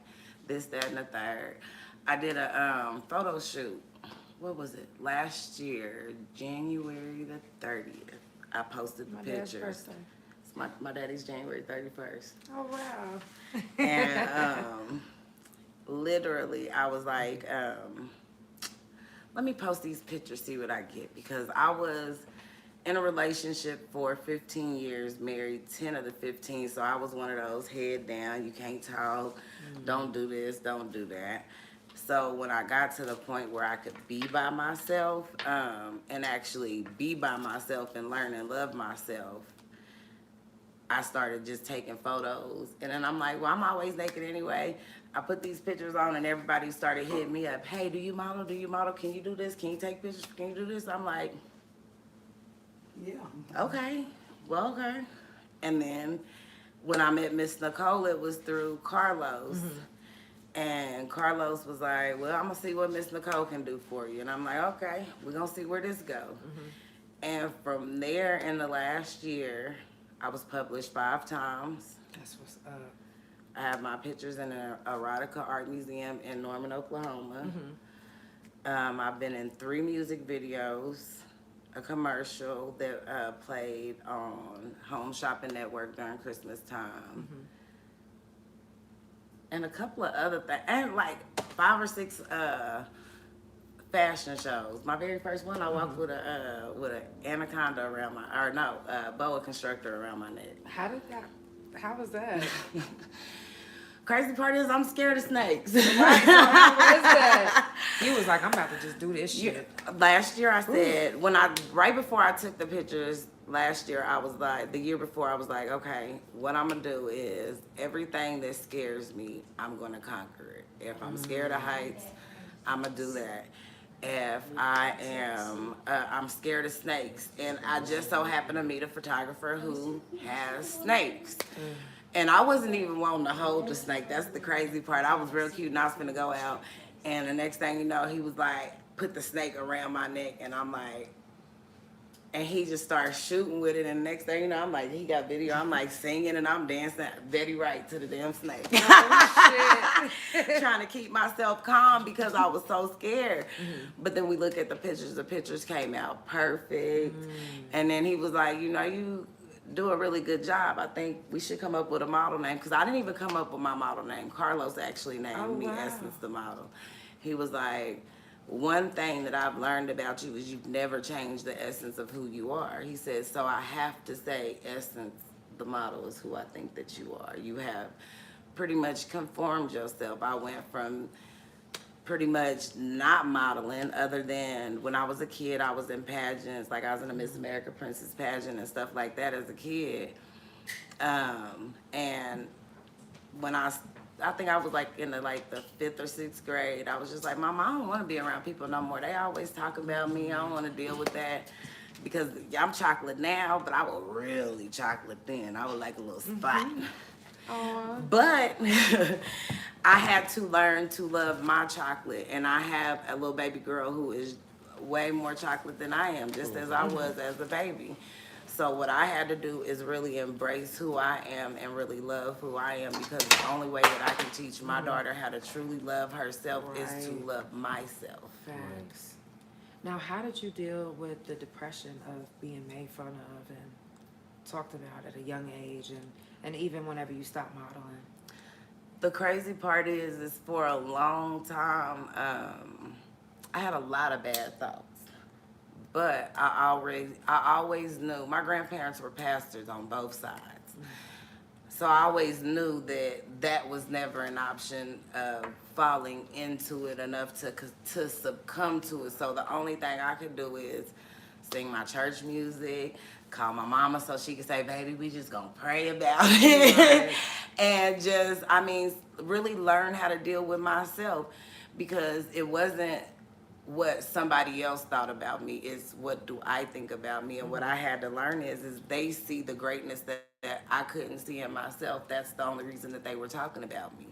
this, that, and the third. I did a photo shoot, what was it, last year, January the 30th. I posted the pictures. My daddy's January 31st. Oh, wow. And literally, I was like, let me post these pictures, see what I get. Because I was in a relationship for 15 years, married 10 of the 15. So I was one of those head down, you can't talk, don't do this, don't do that. So when I got to the point where I could be by myself and actually be by myself and learn and love myself, I started just taking photos. And then I'm like, well, I'm always naked anyway. I put these pictures on and everybody started hitting me up. Hey, do you model? Do you model? Can you do this? Can you take pictures? Can you do this? I'm like, Yeah. okay, well, okay. And then when I met Miss Nicole, it was through Carlos. And Carlos was like, well, I'm going to see what Miss Nicole can do for you. And I'm like, okay, we're going to see where this goes. And from there, in the last year, I was published 5 times. That's what's up. I have my pictures in an erotica art museum in Norman, Oklahoma. I've been in 3 music videos, a commercial that played on Home Shopping Network during Christmas time, and a couple of other things, and like 5 or 6 fashion shows. My very first one, I walked with an anaconda around boa constrictor around my neck. How was that? Crazy part is I'm scared of snakes. Right, so how was that? You was like, I'm about to just do this shit. Last year I said, right before I took the pictures, last year I was like, the year before I was like, okay, what I'm gonna do is everything that scares me, I'm gonna conquer it. If I'm scared of heights, I'm gonna do that. If I am, I'm scared of snakes, and I just so happen to meet a photographer who has snakes. And I wasn't even wanting to hold the snake. That's the crazy part. I was real cute and I was finna go out, and the next thing you know, he was like, put the snake around my neck, and I'm like, and he just started shooting with it, and the next thing you know, I'm like, he got video, I'm like singing and I'm dancing Betty Wright to the damn snake. Oh, shit. Trying to keep myself calm because I was so scared. But then we look at the pictures came out perfect. And then he was like, you know, you do a really good job. I think we should come up with a model name, because I didn't even come up with my model name. Carlos actually named me Essence the model. He was like, one thing that I've learned about you is you've never changed the essence of who you are. He said, so I have to say Essence the model is who I think that you are. You have pretty much conformed yourself. I went from pretty much not modeling, other than when I was a kid, I was in pageants, like I was in a Miss America Princess pageant and stuff like that as a kid. And when I think I was like in the 5th or 6th grade, I was just like, Mama, I don't want to be around people no more. They always talk about me. I don't want to deal with that, because I'm chocolate now, but I was really chocolate then. I was like a little spot. But I had to learn to love my chocolate, and I have a little baby girl who is way more chocolate than I am, just as I was as a baby. So what I had to do is really embrace who I am and really love who I am, because the only way that I can teach my daughter how to truly love herself is to Right. love myself. Facts. Now, how did you deal with the depression of being made fun of and talked about at a young age, and even whenever you stopped modeling? The crazy part is for a long time, I had a lot of bad thoughts. But I always knew, my grandparents were pastors on both sides. So I always knew that was never an option of falling into it enough to succumb to it. So the only thing I could do is sing my church music, call my mama so she could say, baby, we just gonna pray about it. Right. And just, really learn how to deal with myself, because it wasn't what somebody else thought about me, is what do I think about me. And what I had to learn is they see the greatness that I couldn't see in myself. That's the only reason that they were talking about me.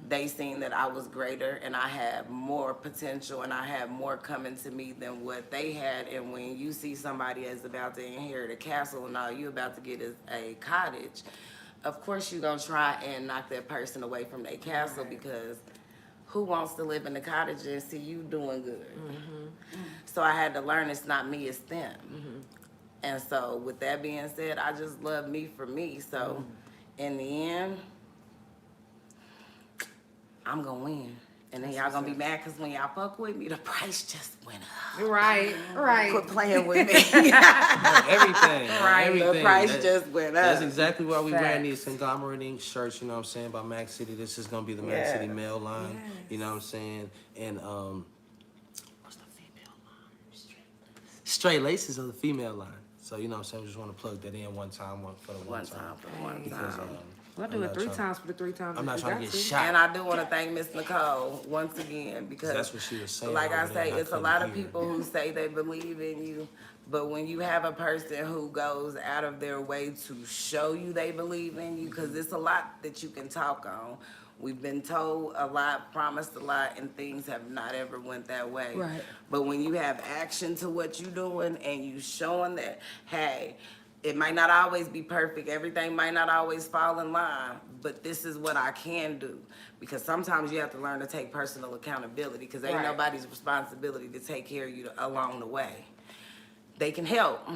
They seen that I was greater and I had more potential and I had more coming to me than what they had. And when you see somebody is about to inherit a castle and all you about to get is a cottage, of course you're gonna try and knock that person away from their castle, because who wants to live in the cottage and see you doing good? So I had to learn it's not me, it's them. And so with that being said, I just love me for me. So in the end, I'm gonna win. And then y'all gonna be mad because when y'all fuck with me, the price just went up. Right. Quit playing with me. Everything. Right. Everything. The price just went up. That's exactly why we ran Facts. these conglomerating shirts, you know what I'm saying, by Mac City. This is going to be the Mac Yeah. City male line, Yes. you know what I'm saying? And what's the female line? Straight Laces are the female line. So, you know what I'm saying, we just want to plug that in one time for the one time. Because, We'll I'm do it not 3 trying- times for the 3 times. I'm that not you trying to got get shot. And I do want to thank Miss Nicole once again, because That's what she was saying like I over there, say, and I it's a couldn't lot of hear. people who say they believe in you, but when you have a person who goes out of their way to show you they believe in you, because it's a lot that you can talk on. We've been told a lot, promised a lot, and things have not ever went that way. Right. But when you have action to what you're doing and you showing that, hey, it might not always be perfect. Everything might not always fall in line, but this is what I can do. Because sometimes you have to learn to take personal accountability, because ain't Right. nobody's responsibility to take care of you along the way. They can help,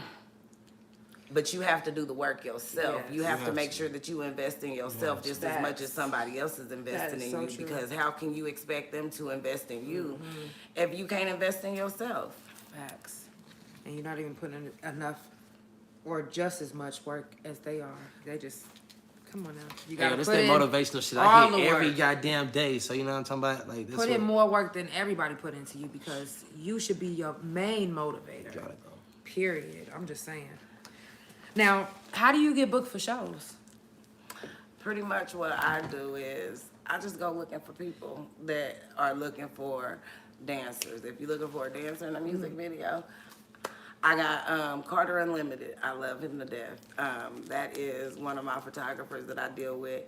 but you have to do the work yourself. Yes. You have You to have make to. sure that you invest in yourself just as much as somebody else is investing is in so you. true. Because how can you expect them to invest in you if you can't invest in yourself? Facts. And you're not even putting in enough or just as much work as they are. They just, come on now. You Yeah, gotta this put that in motivational shit all I the hear every work. goddamn day. So, you know what I'm talking about? Like, this Put in more work than everybody put into you, because you should be your main motivator. Gotta go. Period. I'm just saying. Now, how do you get booked for shows? Pretty much what I do is I just go looking for people that are looking for dancers. If you're looking for a dancer in a music video, I got Carter Unlimited. I love him to death. That is one of my photographers that I deal with.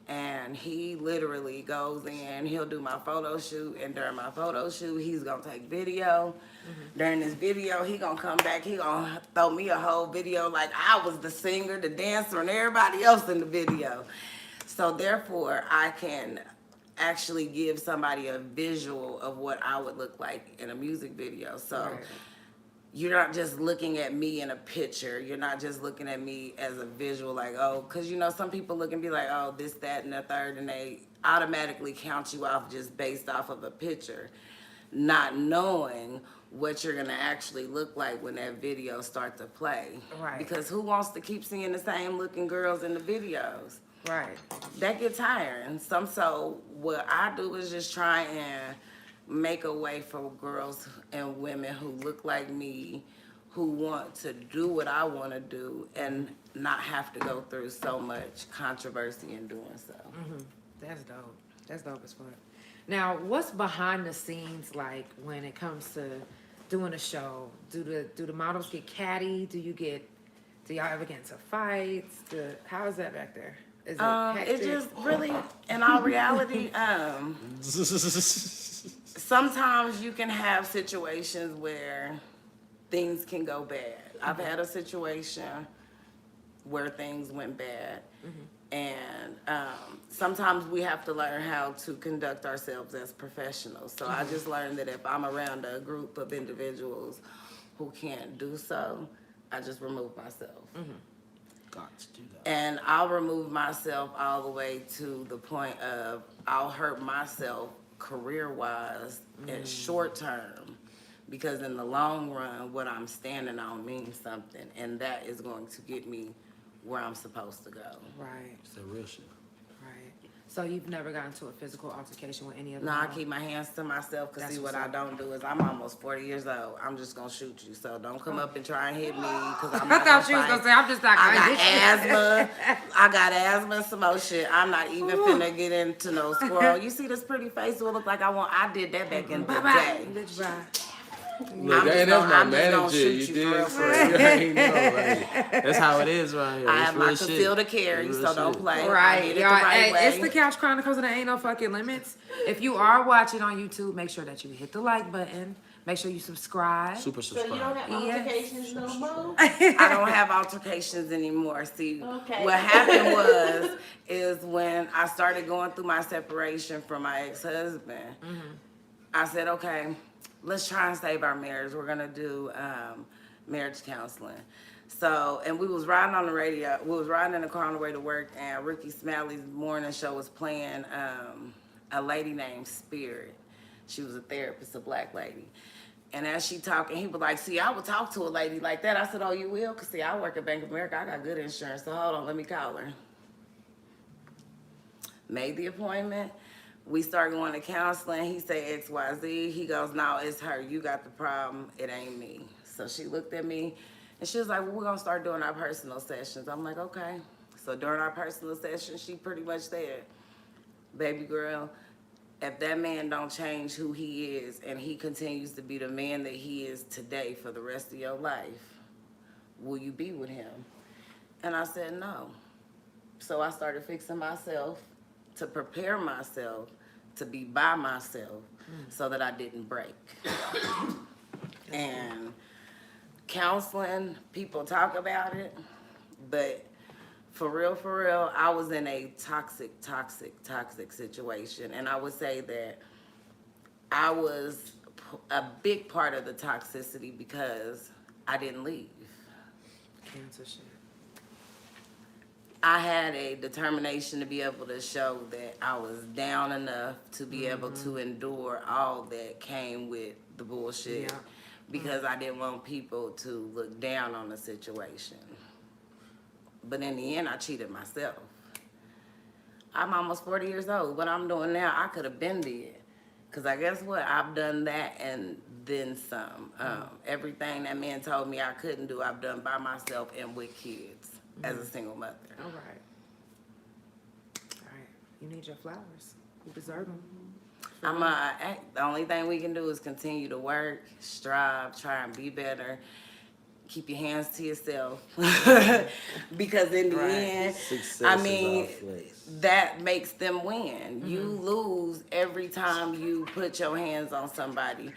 And he literally goes in, he'll do my photo shoot, and during my photo shoot, he's gonna take video. During this video, he gonna come back, he gonna throw me a whole video like I was the singer, the dancer, and everybody else in the video. So therefore, I can actually give somebody a visual of what I would look like in a music video. So Right. you're not just looking at me in a picture. You're not just looking at me as a visual, like, oh, because, you know, some people look and be like, oh, this, that, and the third, and they automatically count you off just based off of a picture, not knowing what you're going to actually look like when that video starts to play. Right. Because who wants to keep seeing the same looking girls in the videos? Right. That gets tiring. So what I do is just try and make a way for girls and women who look like me, who want to do what I want to do and not have to go through so much controversy in doing so. That's dope. That's dope as fuck. Now, what's behind the scenes like when it comes to doing a show? Do the models get catty? Do y'all ever get into fights? How is that back there? Is it It hectic? just really, in all reality, sometimes you can have situations where things can go bad. I've had a situation where things went bad. And sometimes we have to learn how to conduct ourselves as professionals. So I just learned that if I'm around a group of individuals who can't do so, I just remove myself. Got to do that. And I'll remove myself all the way to the point of I'll hurt myself career-wise and short term, because in the long run, what I'm standing on means something, and that is going to get me where I'm supposed to go. Right, It's that real shit. right. So you've never gotten into a physical altercation with any of them? No, I keep my hands to myself, because That's see, what what's I up. don't do is I'm almost 40 years old. I'm just going to shoot you. So don't come up and try and hit me, because I'm I not thought gonna she was fight. gonna say, I'm just not I gonna got asthma. I got asthma and some more shit. I'm not even finna get into no squirrel. You see this pretty face? It look like I did that back in the day. Bitch, bye. Look, I'm just that's gonna- my I'm just gonna manager. shoot You you did for real, for for real. You already know, like, that's how it is right here. I It's have my real shit. conceal to carry, It's so real don't shit. play. I Right, did it the y'all. right Hey, way. it's the Couch Chronicles and there ain't no fucking limits. If you are watching on YouTube, make sure that you hit the like button. Make sure you subscribe. Super So you don't subscribe. have Yes. altercations no more? I don't have altercations anymore. See, Okay. what happened is when I started going through my separation from my ex-husband, I said, okay, let's try and save our marriage. We're gonna do marriage counseling. So, and we was riding on the radio. We was riding in the car on the way to work, and Ricky Smalley's morning show was playing a lady named Spirit. She was a therapist, a black lady. And as she talking, he was like, see, I would talk to a lady like that. I said, oh, you will? Because, see, I work at Bank of America. I got good insurance. So hold on, let me call her. Made the appointment. We started going to counseling. He said XYZ. He goes, no, it's her. You got the problem. It ain't me. So she looked at me, and she was like, well, we're going to start doing our personal sessions. I'm like, okay. So during our personal sessions, she pretty much said, baby girl, if that man don't change who he is and he continues to be the man that he is today for the rest of your life, will you be with him? And I said no. So I started fixing myself to prepare myself to be by myself so that I didn't break. And counseling, people talk about it, but for real, I was in a toxic situation. And I would say that I was a big part of the toxicity because I didn't leave. Cancer shit. I had a determination to be able to show that I was down enough to be able to endure all that came with the bullshit, Yeah. because I didn't want people to look down on the situation. But in the end, I cheated myself. I'm almost 40 years old. What I'm doing now, I could have been dead. Because I guess what? I've done that and then some. Everything that man told me I couldn't do, I've done by myself and with kids as a single mother. All right. All right. You need your flowers. You deserve them. The only thing we can do is continue to work, strive, try and be better. Keep your hands to yourself. Because in the end, Success I is mean, our flex. that makes them win. You lose every time you put your hands on somebody,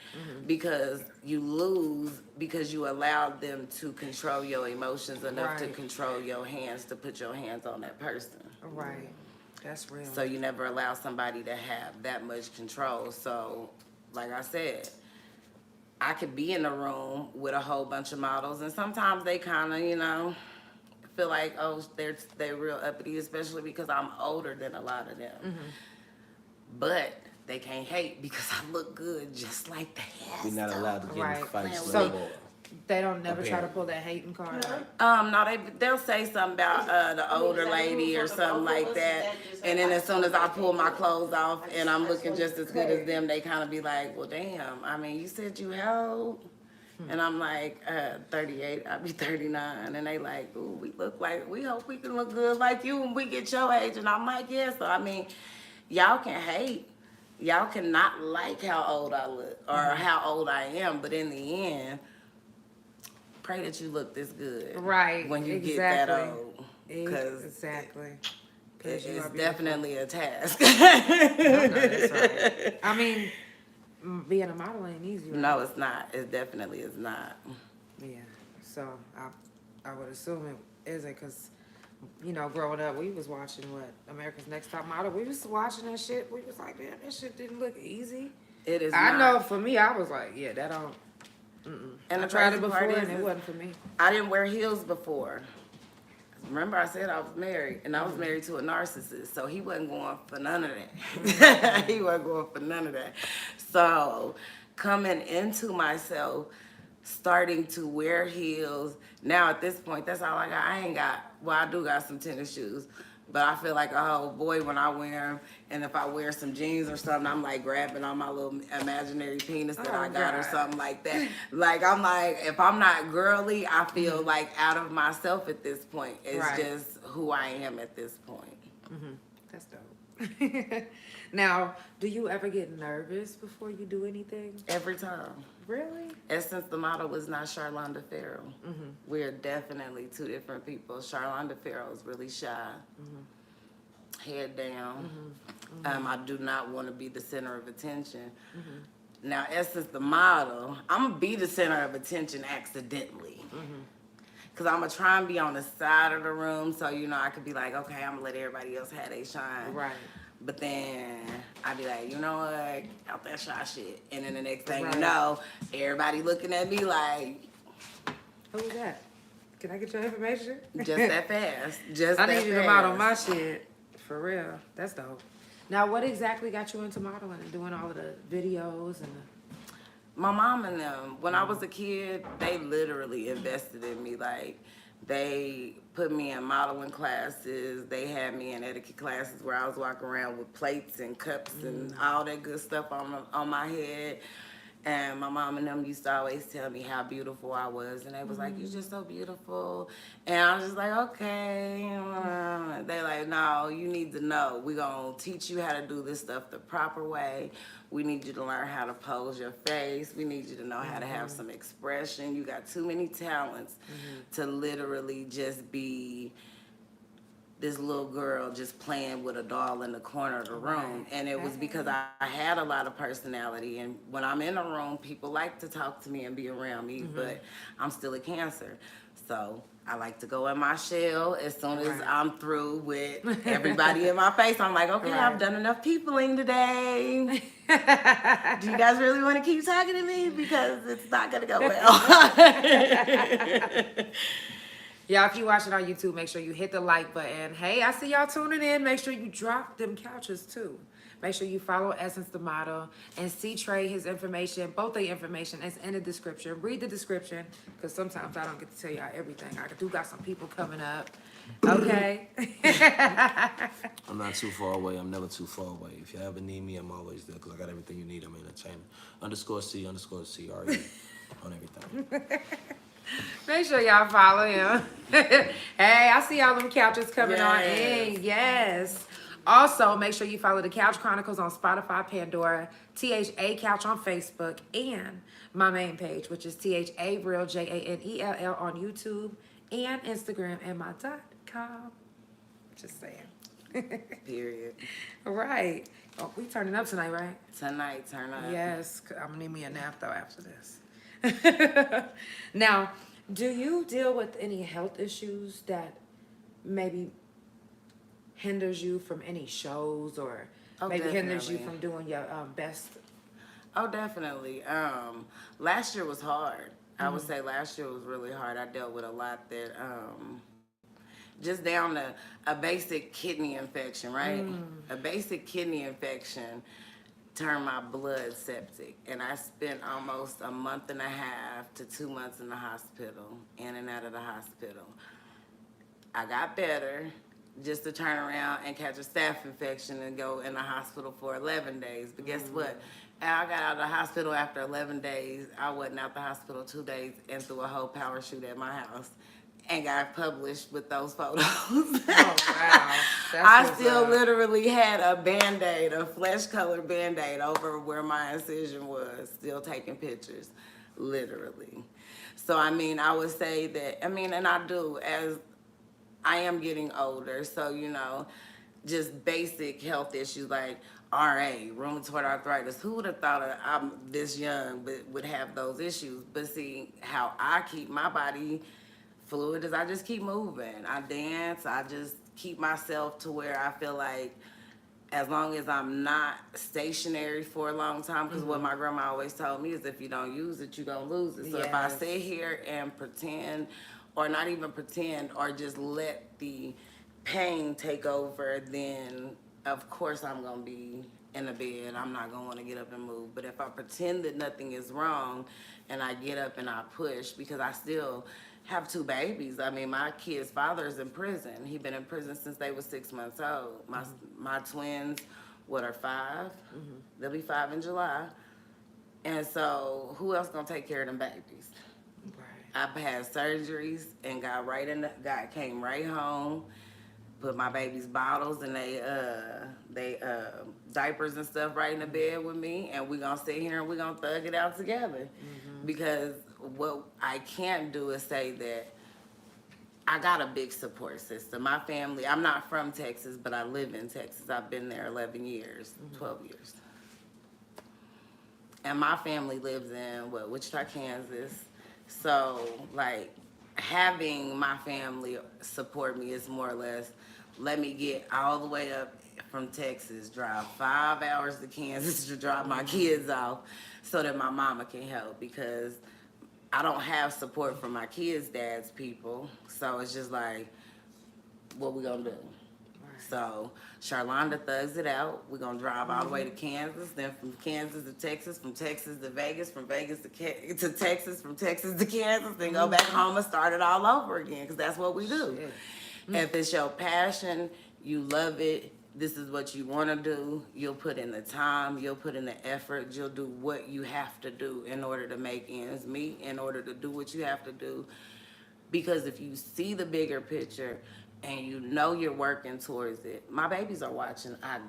because you lose because you allowed them to control your emotions enough to Right. control your hands, to put your hands on that person. All right. That's real. So you never allow somebody to have that much control. So, like I said, I could be in a room with a whole bunch of models, and sometimes they kind of, feel like, oh, they're real uppity, especially because I'm older than a lot of them. But they can't hate because I look good just like the We're not allowed to get Right. in fights So- no more. They don't never try to Apparently. pull that hating card. No, they'll say something about the older lady or something like that, and then as soon as I pull my clothes off and I'm looking just as good as them, they kind of be like, well, damn, I mean, you said you how old? And I'm like, 38, I'll be 39, and they like, ooh, we hope we can look good like you when we get your age, and I'm like, yeah, so I mean, y'all can hate, y'all cannot like how old I look or how old I am, but in the end, pray that you look this good. Right, When you exactly. get that old. Because Exactly. 'Cause you it's are beautiful. definitely a task. I know that's right. I mean, being a model ain't easy. Right? No, it's not. It definitely is not. Yeah. So I would assume it isn't because, you know, growing up, we was watching what America's Next Top Model. We was watching that shit. We was like, man, that shit didn't look easy. It is I not. know for me, I was like, yeah, that don't. And I the tried it crazy before part and is it wasn't for me. I didn't wear heels before. Remember I said I was married, and I was married to a narcissist, so he wasn't going for none of that. He wasn't going for none of that. So coming into myself, starting to wear heels, now at this point, that's all I got. I ain't got, well, I do got some tennis shoes, but I feel like a whole boy when I wear them, and if I wear some jeans or something, I'm like grabbing on my little imaginary penis that I got or something like that. Like, I'm like, if I'm not girly, I feel like out of myself at this point. It's just who I am at this point. That's dope. Now, do you ever get nervous before you do anything? Every time. Really? Since the model was not Charlonda Farrell. We're definitely two different people. Charlonda Farrell is really shy. Head down. I do not want to be the center of attention. Now, since the model, I'm going to be the center of attention accidentally. Because I'm going to try and be on the side of the room so, you know, I could be like, okay, I'm going to let everybody else have their shine. Right. But then I'd be like, you know what, out that shy shit. And then the next thing Right. you know, everybody looking at me like, Who's that? Can I get your information? just that fast. Just I that need you to model my shit. For real. That's dope. Now, what exactly got you into modeling and doing all of the videos and My mom and them, when I was a kid, they literally invested in me. Like, they put me in modeling classes. They had me in etiquette classes where I was walking around with plates and cups and all that good stuff on my head. And my mom and them used to always tell me how beautiful I was. And they was like, you're just so beautiful. And I was just like, okay. They like, no, you need to know. We're going to teach you how to do this stuff the proper way. We need you to learn how to pose your face. We need you to know how to have some expression. You got too many talents to literally just be this little girl just playing with a doll in the corner of the room. And it was because I had a lot of personality. And when I'm in a room, people like to talk to me and be around me, but I'm still a Cancer. So I like to go in my shell as soon as I'm through with everybody in my face. I'm like, okay, I've done enough peopling today. Do you guys really want to keep talking to me? Because it's not going to go well. Yeah, if you watch it on YouTube, make sure you hit the like button. Hey, I see y'all tuning in. Make sure you drop them couches too. Make sure you follow Essence the Model and C-Tre, his information. Both the information is in the description. Read the description because sometimes I don't get to tell y'all everything. I do got some people coming up. Okay. I'm not too far away. I'm never too far away. If you ever need me, I'm always there because I got everything you need. I'm an entertainer. _C_CRE on everything. Make sure y'all follow him. Hey, I see all them couches coming on in. Yes. Also, make sure you follow the Couch Chronicles on Spotify, Pandora, THA Couch on Facebook, and my main page, which is THAREAL, JANELL on YouTube and Instagram and my .com. Just saying. Period. All right. Oh, we turning up tonight, right? Tonight, turn up. Yes. I'm gonna need me a nap though after this. Now, do you deal with any health issues that maybe hinders you from any shows or maybe hinders you from doing your best? Oh, definitely. Last year was hard. I would say last year was really hard. I dealt with a lot that, just down to a basic kidney infection, right? A basic kidney infection turned my blood septic, and I spent almost a month and a half to 2 months in the hospital, in and out of the hospital. I got better, just to turn around and catch a staph infection and go in the hospital for 11 days. But guess what? I got out of the hospital after 11 days. I wasn't out the hospital 2 days and threw a whole power shoot at my house and got published with those photos. Oh, wow. I still literally had a Band-Aid, a flesh-colored Band-Aid over where my incision was, still taking pictures, literally. So, I mean, I would say that, I mean, and I do, as I am getting older, so, you know, just basic health issues like RA, rheumatoid arthritis. Who would have thought I'm this young but would have those issues? But see, how I keep my body fluid is I just keep moving. I dance. I just keep myself to where I feel like as long as I'm not stationary for a long time, because what my grandma always told me is if you don't use it, you're going to lose it. So if I sit here and pretend, or not even pretend, or just let the pain take over, then of course I'm going to be in the bed. I'm not going to want to get up and move. But if I pretend that nothing is wrong and I get up and I push, because I still have 2 babies. I mean, my kid's father is in prison. He's been in prison since they were 6 months old. My twins, are 5? They'll be 5 in July. And so who else going to take care of them babies? I've had surgeries and came right home, put my baby's bottles and they diapers and stuff right in the bed with me, and we're gonna sit here and we're gonna thug it out together. Because what I can't do is say that I got a big support system. My family, I'm not from Texas, but I live in Texas. I've been there 11 years, 12 years. And my family lives in Wichita, Kansas. So, like, having my family support me is more or less, let me get all the way up from Texas, drive 5 hours to Kansas to drop my kids off so that my mama can help, because I don't have support from my kids' dad's people. So it's just like, what we gonna do? So Charlonda thugs it out. We're gonna drive all the way to Kansas, then from Kansas to Texas, from Texas to Vegas, from Vegas to Texas, from Texas to Kansas, then go back home and start it all over again, because that's what we do. If it's your passion, you love it, this is what you want to do, you'll put in the time, you'll put in the effort, you'll do what you have to do in order to make ends meet, in order to do what you have to do. Because if you see the bigger picture and you know you're working towards it, my babies are watching. I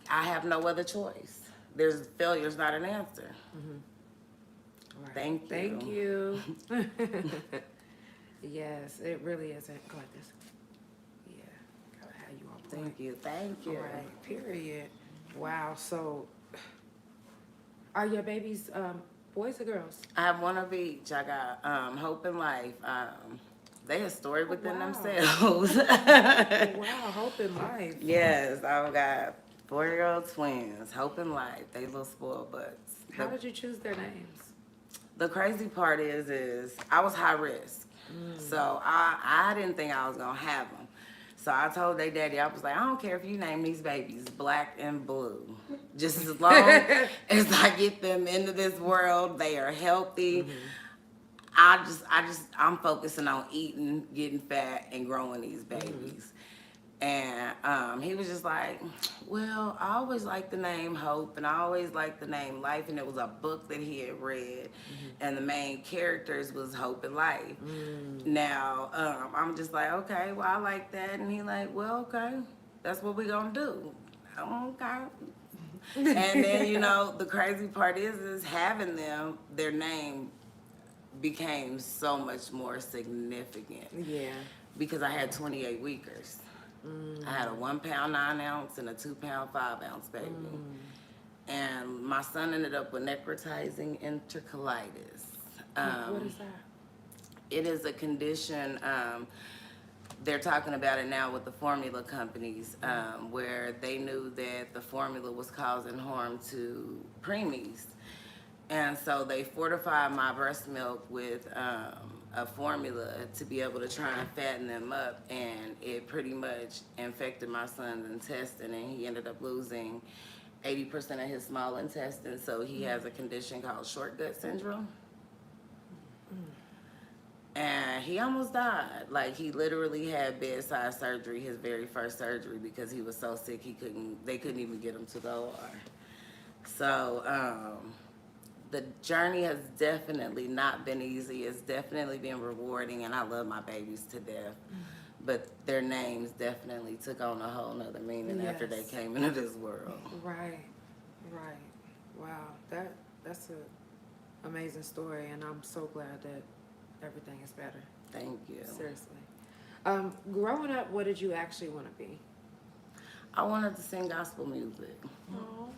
have no other choice. Failure's not an answer. Thank you. Thank you. Yes, it really isn't. Go like this. Yeah, gotta have you on point. Thank you. All right, period. Wow. So, are your babies boys or girls? I have one of each. I got Hope and Life. They a story within Wow. themselves. Wow, Hope and Life. Yes, I've got 4-year-old twins, Hope and Life. They little spoiled butts. How did you choose their names? The crazy part is I was high risk. So I didn't think I was gonna have them. So I told their daddy, I was like, I don't care if you name these babies Black and Blue. Just as long as I get them into this world, they are healthy. I'm focusing on eating, getting fat, and growing these babies. And he was just like, well, I always liked the name Hope, and I always liked the name Life, and it was a book that he had read, and the main characters was Hope and Life. Now, I'm just like, okay, well, I like that, and he like, well, okay, that's what we gonna do. Okay. And then, you know, the crazy part is having them, their name became so much more significant. Yeah. Because I had 28 weekers. I had a 1 pound 9 ounce and a 2 pound 5 ounce baby. And my son ended up with necrotizing enterocolitis. What is that? It is a condition, they're talking about it now with the formula companies, where they knew that the formula was causing harm to preemies. And so they fortified my breast milk with a formula to be able to try and fatten them up, and it pretty much infected my son's intestine, and he ended up losing 80% of his small intestine. So he has a condition called short gut syndrome. And he almost died. Like, he literally had bedside surgery, his very first surgery, because he was so sick they couldn't even get him to the OR. So, the journey has definitely not been easy. It's definitely been rewarding, and I love my babies to death. But their names definitely took on a whole nother meaning after they came into this world. Right. Wow, that's an amazing story, and I'm so glad that everything is better. Thank you. Seriously. Growing up, what did you actually want to be? I wanted to sing gospel music.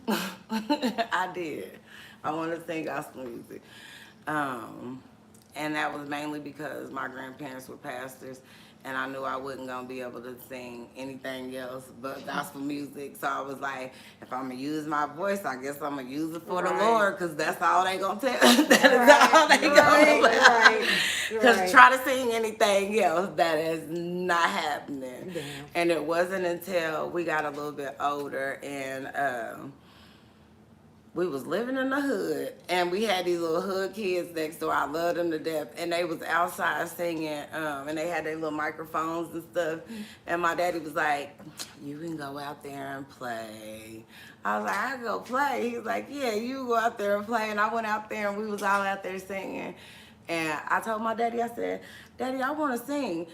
I did. I wanted to sing gospel music. And that was mainly because my grandparents were pastors, and I knew I wasn't going to be able to sing anything else but gospel music. So I was like, if I'm going to use my voice, I guess I'm going to use it for the Lord, because that's all they going to tell. That is all they going to tell. Because try to sing anything else, that is not happening. Damn. And it wasn't until we got a little bit older and we was living in the hood, and we had these little hood kids next door. I loved them to death, and they was outside singing, and they had their little microphones and stuff. And my daddy was like, "You can go out there and play." I was like, "I can go play." He was like, "Yeah, you go out there and play." And I went out there, and we was all out there singing. And I told my daddy, I said, "Daddy, I want to sing,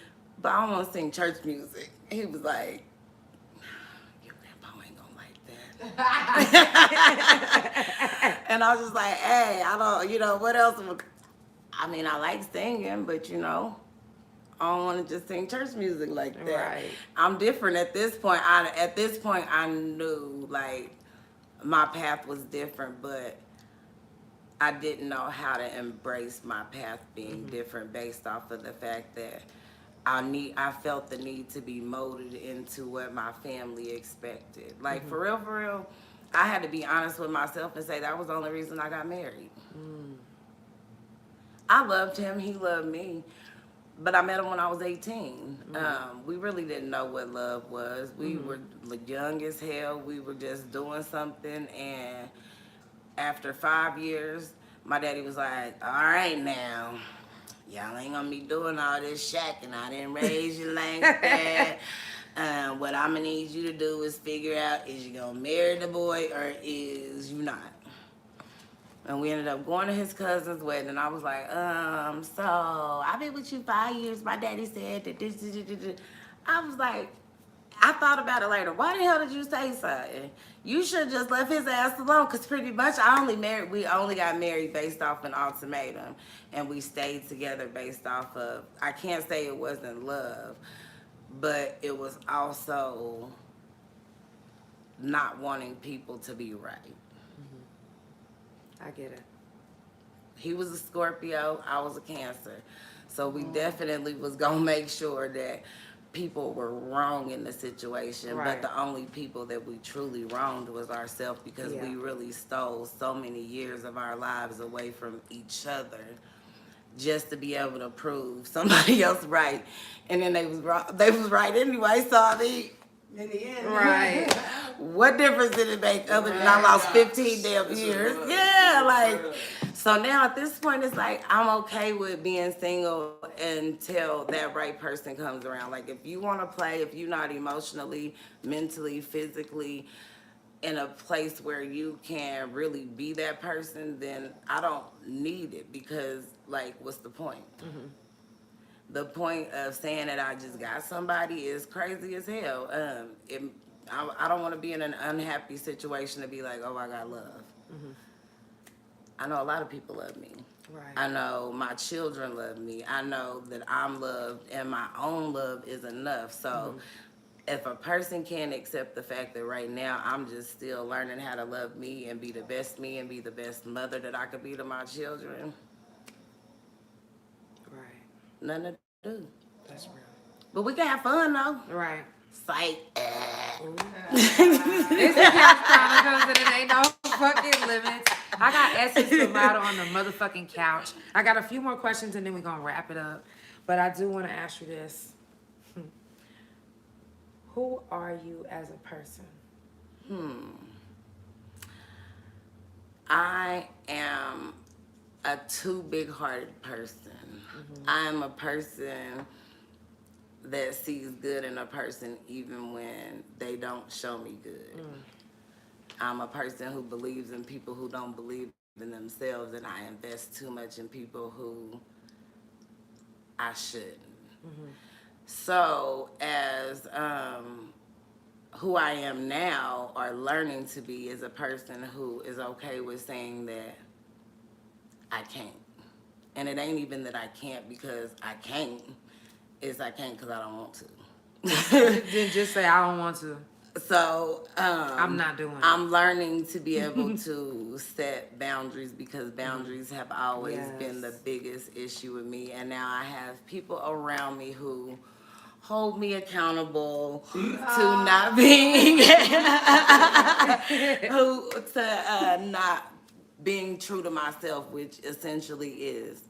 but I want to sing church music." He was like, and I was just like, hey, I don't, what else? I mean, I like singing, but I don't want to just sing church music like that. Right. I'm different at this point. At this point, I knew like my path was different, but I didn't know how to embrace my path being different based off of the fact that I felt the need to be molded into what my family expected. Like, for real, I had to be honest with myself and say that was the only reason I got married. I loved him, he loved me, but I met him when I was 18. We really didn't know what love was. We were young as hell. We were just doing something, and after 5 years, my daddy was like, all right now, y'all ain't gonna be doing all this shacking. I didn't raise you like that. What I'm gonna need you to do is figure out, is you gonna marry the boy or is you not? And we ended up going to his cousin's wedding, and I was like, so I've been with you 5 years. My daddy said that this. I was like, I thought about it later. Why the hell did you say something? You should have just left his ass alone, because pretty much we only got married based off an ultimatum, and we stayed together based off of, I can't say it wasn't love, but it was also not wanting people to be right. I get it. He was a Scorpio, I was a Cancer. So we definitely was gonna make sure that people were wrong in the situation, Right. but the only people that we truly wronged was ourselves, because we really stole so many years of our lives away from each other just to be able to prove somebody else right. And then they was right anyway, so I mean, In the end. Right. what difference did it make other than I lost 15 damn years? Yeah, like, so now at this point, it's like, I'm okay with being single until that right person comes around. Like, if you want to play, if you're not emotionally, mentally, physically in a place where you can really be that person, then I don't need it, because, like, what's the point? The point of saying that I just got somebody is crazy as hell. I don't want to be in an unhappy situation to be like, oh, I got love. I know a lot of people love me. Right. I know my children love me. I know that I'm loved, and my own love is enough. So if a person can't accept the fact that right now I'm just still learning how to love me and be the best me and be the best mother that I could be to my children, Right. nothing to do. That's real. But we can have fun though. Right. Psych. It's the Couch Chronicles, and it ain't no fucking limits. I got Essence Bravado on the motherfucking couch. I got a few more questions, and then we're gonna wrap it up. But I do want to ask you this. Who are you as a person? I am a too big-hearted person. I am a person that sees good in a person even when they don't show me good. I'm a person who believes in people who don't believe in themselves, and I invest too much in people who I shouldn't. So as who I am now, or learning to be, is a person who is okay with saying that I can't. And it ain't even that I can't because I can't. It's I can't because I don't want to. Then just say I don't want to. So I'm not doing it. I'm learning to be able to set boundaries because boundaries have always been the Yes. biggest issue with me. And now I have people around me who hold me accountable to not being not being true to myself, which essentially is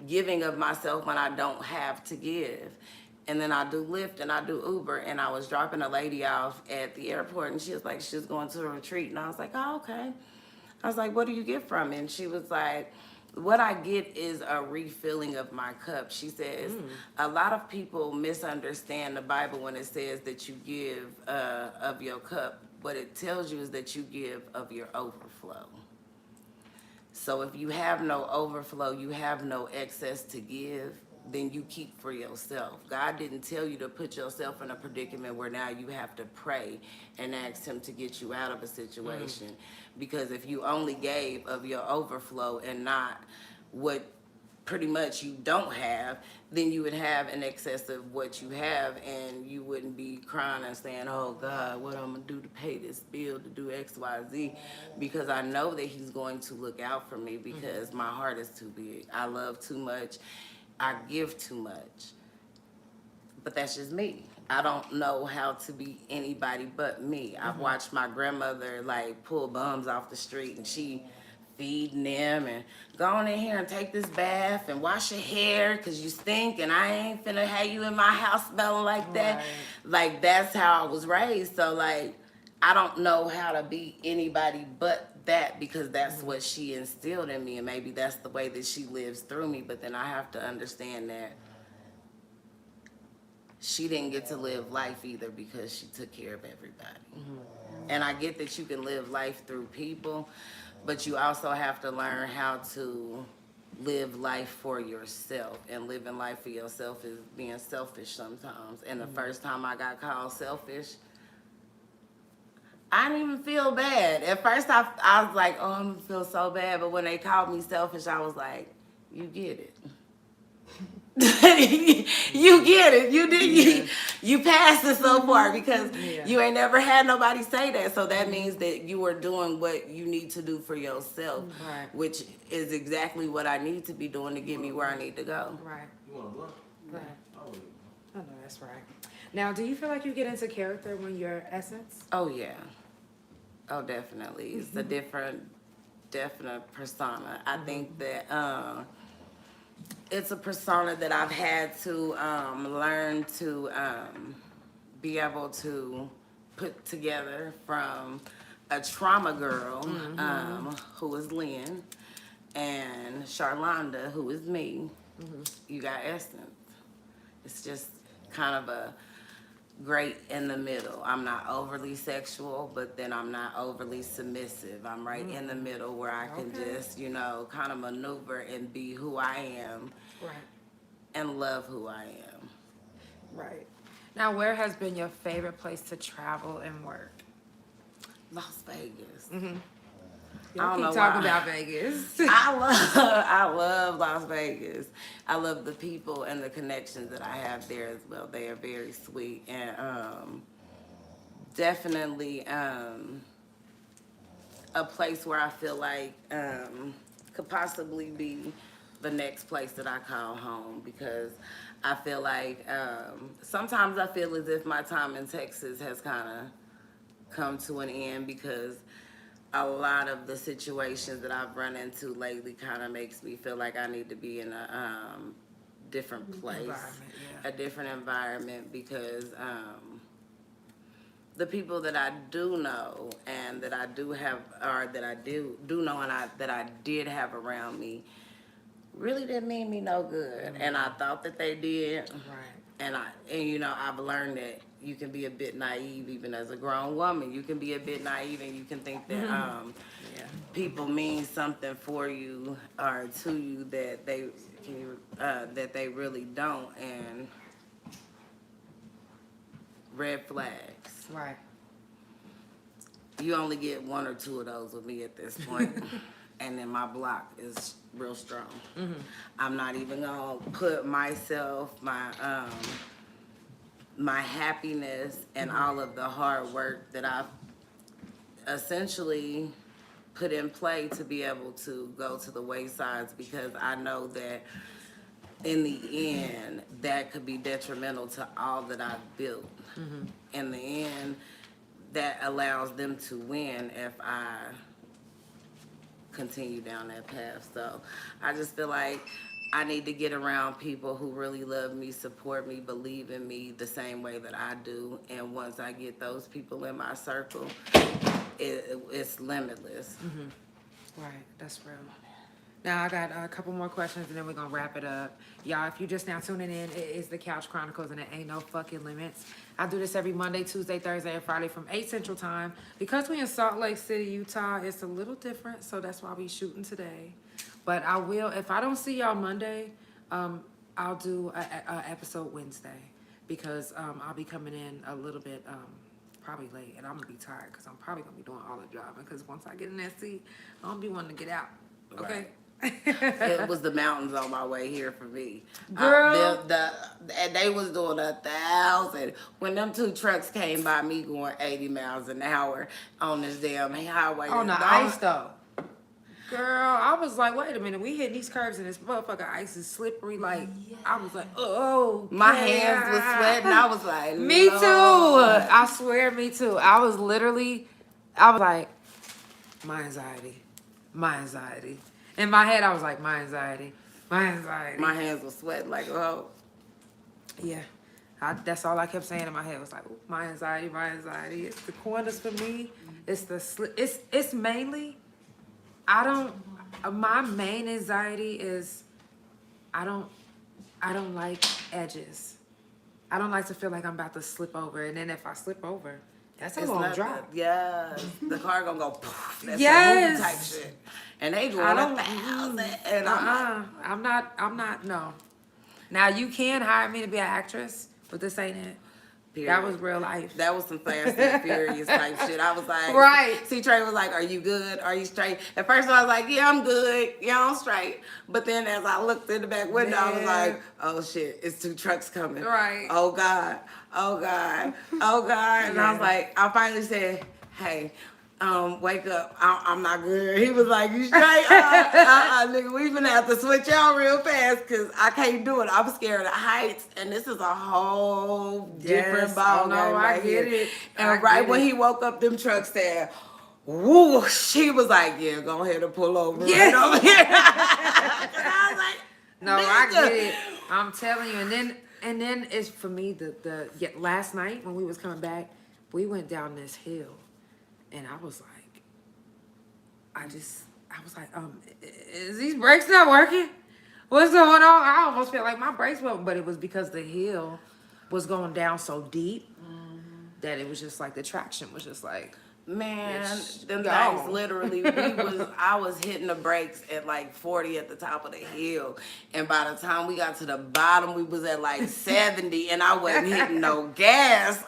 giving of myself when I don't have to give. And then I do Lyft and I do Uber. And I was dropping a lady off at the airport, and she was like, she was going to a retreat. And I was like, oh, okay. I was like, what do you get from it? And she was like, what I get is a refilling of my cup. She says, a lot of people misunderstand the Bible when it says that you give of your cup. What it tells you is that you give of your overflow. So if you have no overflow, you have no excess to give, then you keep for yourself. God didn't tell you to put yourself in a predicament where now you have to pray and ask him to get you out of a situation. Because if you only gave of your overflow and not what pretty much you don't have, then you would have an excess of what you have, and you wouldn't be crying and saying, oh God, what I'm gonna do to pay this bill, to do X, Y, Z, because I know that he's going to look out for me because my heart is too big. I love too much. I give too much. But that's just me. I don't know how to be anybody but me. I've watched my grandmother like pull bums off the street, and she feeding them and go on in here and take this bath and wash your hair because you stink and I ain't finna have you in my house smelling like that. Right. Like, that's how I was raised. So like, I don't know how to be anybody but that because that's what she instilled in me, and maybe that's the way that she lives through me. But then I have to understand that she didn't get to live life either because she took care of everybody. And I get that you can live life through people, but you also have to learn how to live life for yourself. And living life for yourself is being selfish sometimes. And the first time I got called selfish, I didn't even feel bad. At first I was like, oh, I'm gonna feel so bad. But when they called me selfish, I was like, you get it. You get it. You did. You passed it so far because you ain't never had nobody say that. So that means that you are doing what you need to do for yourself, Right. which is exactly what I need to be doing to get me where I need to go. Right. You want a blunt? Right. I would. I know that's right. Now, do you feel like you get into character when you're Essence? Oh yeah. Oh, definitely. It's a definite persona. I think that it's a persona that I've had to learn to be able to put together from a trauma girl who is Lynn, and Charlonda, who is me. You got Essence. It's just kind of a great in the middle. I'm not overly sexual, but then I'm not overly submissive. I'm right in the middle where I can just, kind of maneuver and be who I am Right. and love who I am. Right. Now, where has been your favorite place to travel and work? Las Vegas. Y'all I don't keep know talking why. about Vegas. I love Las Vegas. I love the people and the connections that I have there as well. They are very sweet, and definitely a place where I feel like could possibly be the next place that I call home, because I feel like sometimes I feel as if my time in Texas has kind of come to an end, because a lot of the situations that I've run into lately kind of makes me feel like I need to be in a different place, a different environment, because the people that I do know and that I do have, or that I do know and that I did have around me, really didn't mean me no good. And I thought that they did. Right. And I've learned that you can be a bit naive even as a grown woman. You can be a bit naive and you can think that people mean something for you or to you that they really don't. And red flags. Right. You only get one or two of those with me at this point. And then my block is real strong. I'm not even gonna put myself, my happiness and all of the hard work that I've essentially put in play to be able to go to the waysides, because I know that in the end that could be detrimental to all that I've built. In the end, that allows them to win if I continue down that path. So I just feel like I need to get around people who really love me, support me, believe in me the same way that I do. And once I get those people in my circle, it's limitless. Right, that's real. Now I got a couple more questions and then we're gonna wrap it up. Y'all, if you just now tuning in, it is the Couch Chronicles and it ain't no fucking limits. I do this every Monday, Tuesday, Thursday, and Friday from 8 Central Time. Because we in Salt Lake City, Utah, it's a little different, so that's why we shooting today. But I will, if I don't see y'all Monday, I'll do a episode Wednesday because I'll be coming in a little bit probably late, and I'm gonna be tired because I'm probably gonna be doing all the driving because once I get in that seat, I don't be wanting to get out. Okay. Right. It was the mountains on my way here for me. Girl. And they was doing 1,000. When them two trucks came by me going 80 miles an hour on this damn highway. On the ice though. Girl, I was like, wait a minute, we hitting these curves and this motherfucker ice is slippery. Like, I was like, oh. My hands was sweating. I was like, me Lord. too. I swear, me too. I was like, my anxiety. In my head, I was like, my anxiety. My hands were sweating like, oh. Yeah. That's all I kept saying in my head. Was like, ooh, my anxiety. It's the corners for me. It's the it's mainly, my main anxiety is, I don't like edges. I don't like to feel like I'm about to slip over. And then if I slip over, that's a long drop. Yes. The car gonna go poof. That's Yes. that movie type shit. And they going 1,000. And I'm not, no. Now, you can hire me to be an actress, but this ain't it. Period. That was real life. That was some Fast and Furious type shit. I was like, Right. C-Tre was like, are you good? Are you straight? At first I was like, yeah, I'm good. Yeah, I'm straight. But then as I looked in the back window, I was like, oh shit, it's 2 trucks coming. Right. Oh God. Oh God. Oh God. And I was like, I finally said, hey, wake up. I'm not good. He was like, you straight? Nigga, we finna have to switch y'all real fast because I can't do it. I'm scared of heights. And this is a whole different ball game right here. It. And right when he woke up, them trucks said, whoo, she was like, yeah, go ahead and pull over. Yeah. Right over here. I was like, No, I get it. I'm telling you. And then it's for me, last night when we was coming back, we went down this hill. And I was like, is these brakes not working? What's going on? I almost felt like my brakes went, but it was because the hill was going down so deep that it was just like the traction was just like, man, Bitch, them go. things literally, I was hitting the brakes at like 40 at the top of the hill. And by the time we got to the bottom, we was at like 70 and I wasn't hitting no gas.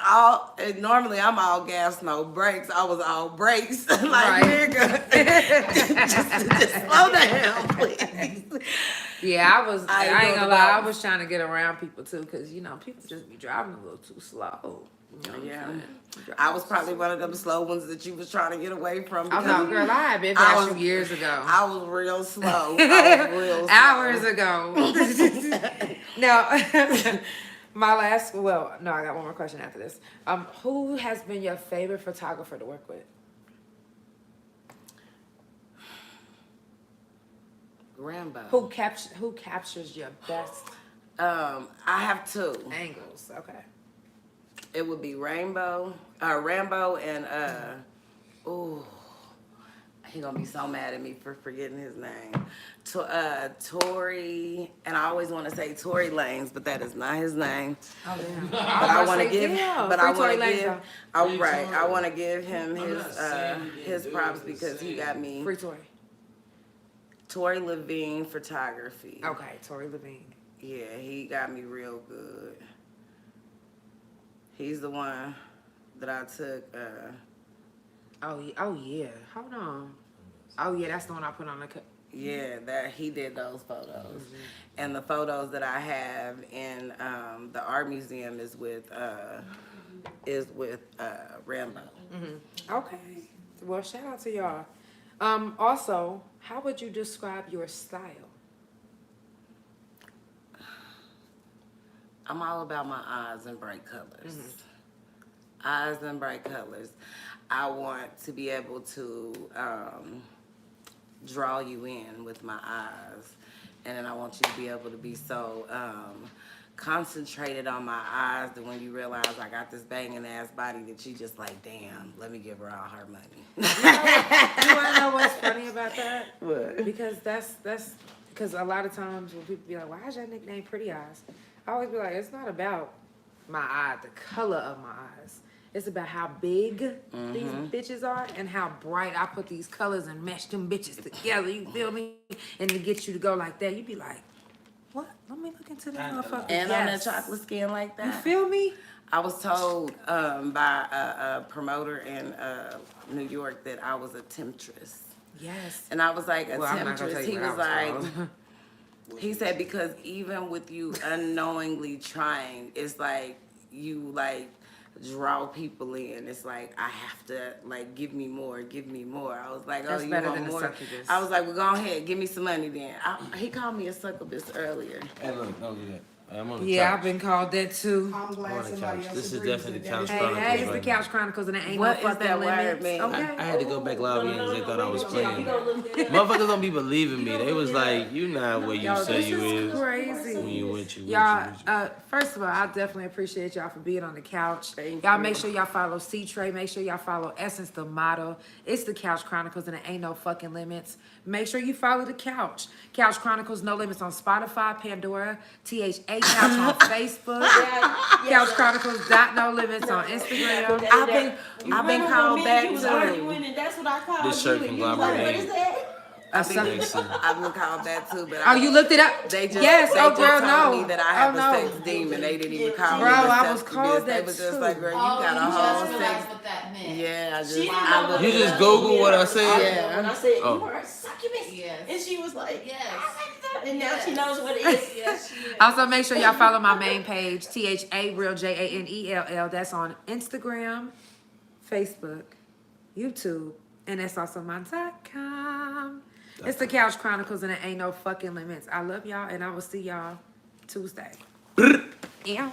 Normally I'm all gas, no brakes. I was all brakes. Like, Right. nigga, just slow down, please. yeah, I ain't gonna lie, I about- was trying to get around people too, because, people just be driving a little too slow. You know what I'm Yeah. saying? I was probably one of them slow ones that you was trying to get away from. I thought, girl, I had been past you years ago. I was real slow. I was real slow. Hours ago. Now, I got one more question after this. Who has been your favorite photographer to work with? Rambo. Who captures your best I have 2. angles? Okay. It would be Rambo and he gonna be so mad at me for forgetting his name. Tory, and I always want to say Tory Lanez, but that is not his name. Oh, damn. But I want to give, Right. I want to give him his props because he got me. Free Tory. Tory Levine Photography. Okay, Tory Levine. Yeah, he got me real good. He's the one that I took. Oh yeah. Hold on. Oh yeah, that's the one I put on the. Yeah, that he did those photos. And the photos that I have in the art museum is with Rambo. Okay. Well, shout out to y'all. Also, how would you describe your style? I'm all about my eyes and bright colors. Eyes and bright colors. I want to be able to draw you in with my eyes. And then I want you to be able to be so concentrated on my eyes that when you realize I got this banging ass body that you just like, damn, let me give her all her money. You wanna know what's funny about that? What? Because that's because a lot of times when people be like, "Why is your nickname Pretty Eyes?" I always be like, "It's not about my eye, the color of my eyes. It's about how big these bitches are and how bright I put these colors and mesh them bitches together. You feel me? And to get you to go like that, you be like, what? Let me look into that motherfucker. And on that chocolate skin like that. You feel me? I was told by a promoter in New York that I was a temptress. Yes. And I was like, a Well, I'm not gonna temptress. tell you He what was I like, was told. he said, because even with you unknowingly trying, it's like you like draw people in. It's like, I have to like, give me more, give me more. I was like, That's oh, you better want than a more? succubus. I was like, well, go ahead, give me some money then. He called me a succubus earlier. Hey, look, don't do that. I'm on the Yeah, couch. I've been called that too. I'm On glad the somebody couch. else This is agrees definitely with the Couch that. Hey, Chronicles hey, it's the right Couch Chronicles and it ain't What no is fucking that word limits. mean? Okay. I had to go back loud because they thought I was playing. We gonna look it up. Motherfuckers don't be believing me. They was like, you not what you Yo, say this you is is. crazy. When you with you, Y'all, with you. first of all, I definitely appreciate y'all for being on the couch. Thank Y'all you. make sure y'all follow C-Tre. Make sure y'all follow Essence the Model. It's the Couch Chronicles and it ain't no fucking limits. Make sure you follow the couch. Couch Chronicles No Limits on Spotify, Pandora, THA Couch on Facebook. Couch Chronicles No Limits on Instagram. I've been called back You was too. arguing and that's what I called This shirt you. And you was like, what is that? I've been called back too, but Oh, you looked it up? They just, yes. they Oh, just girl, told no. me that I have oh, a no. sex demon. They didn't even call Bro, me a I was sex called demon. They that was just too. like, girl, you Oh, got a you whole just realized sex. what that meant. Yeah, I just, She didn't I know looked You what it just up. Google what I said? Yeah. When I said Oh. you were a succubus. Yes. And she was like, Yes. and now she knows what it is. Yes, she is. Also, make sure y'all follow my main page, THA Real JANELL. That's on Instagram, Facebook, YouTube, and that's also my .com. It's the Couch Chronicles, and it ain't no fucking limits. I love y'all, and I will see y'all Tuesday. Yeah.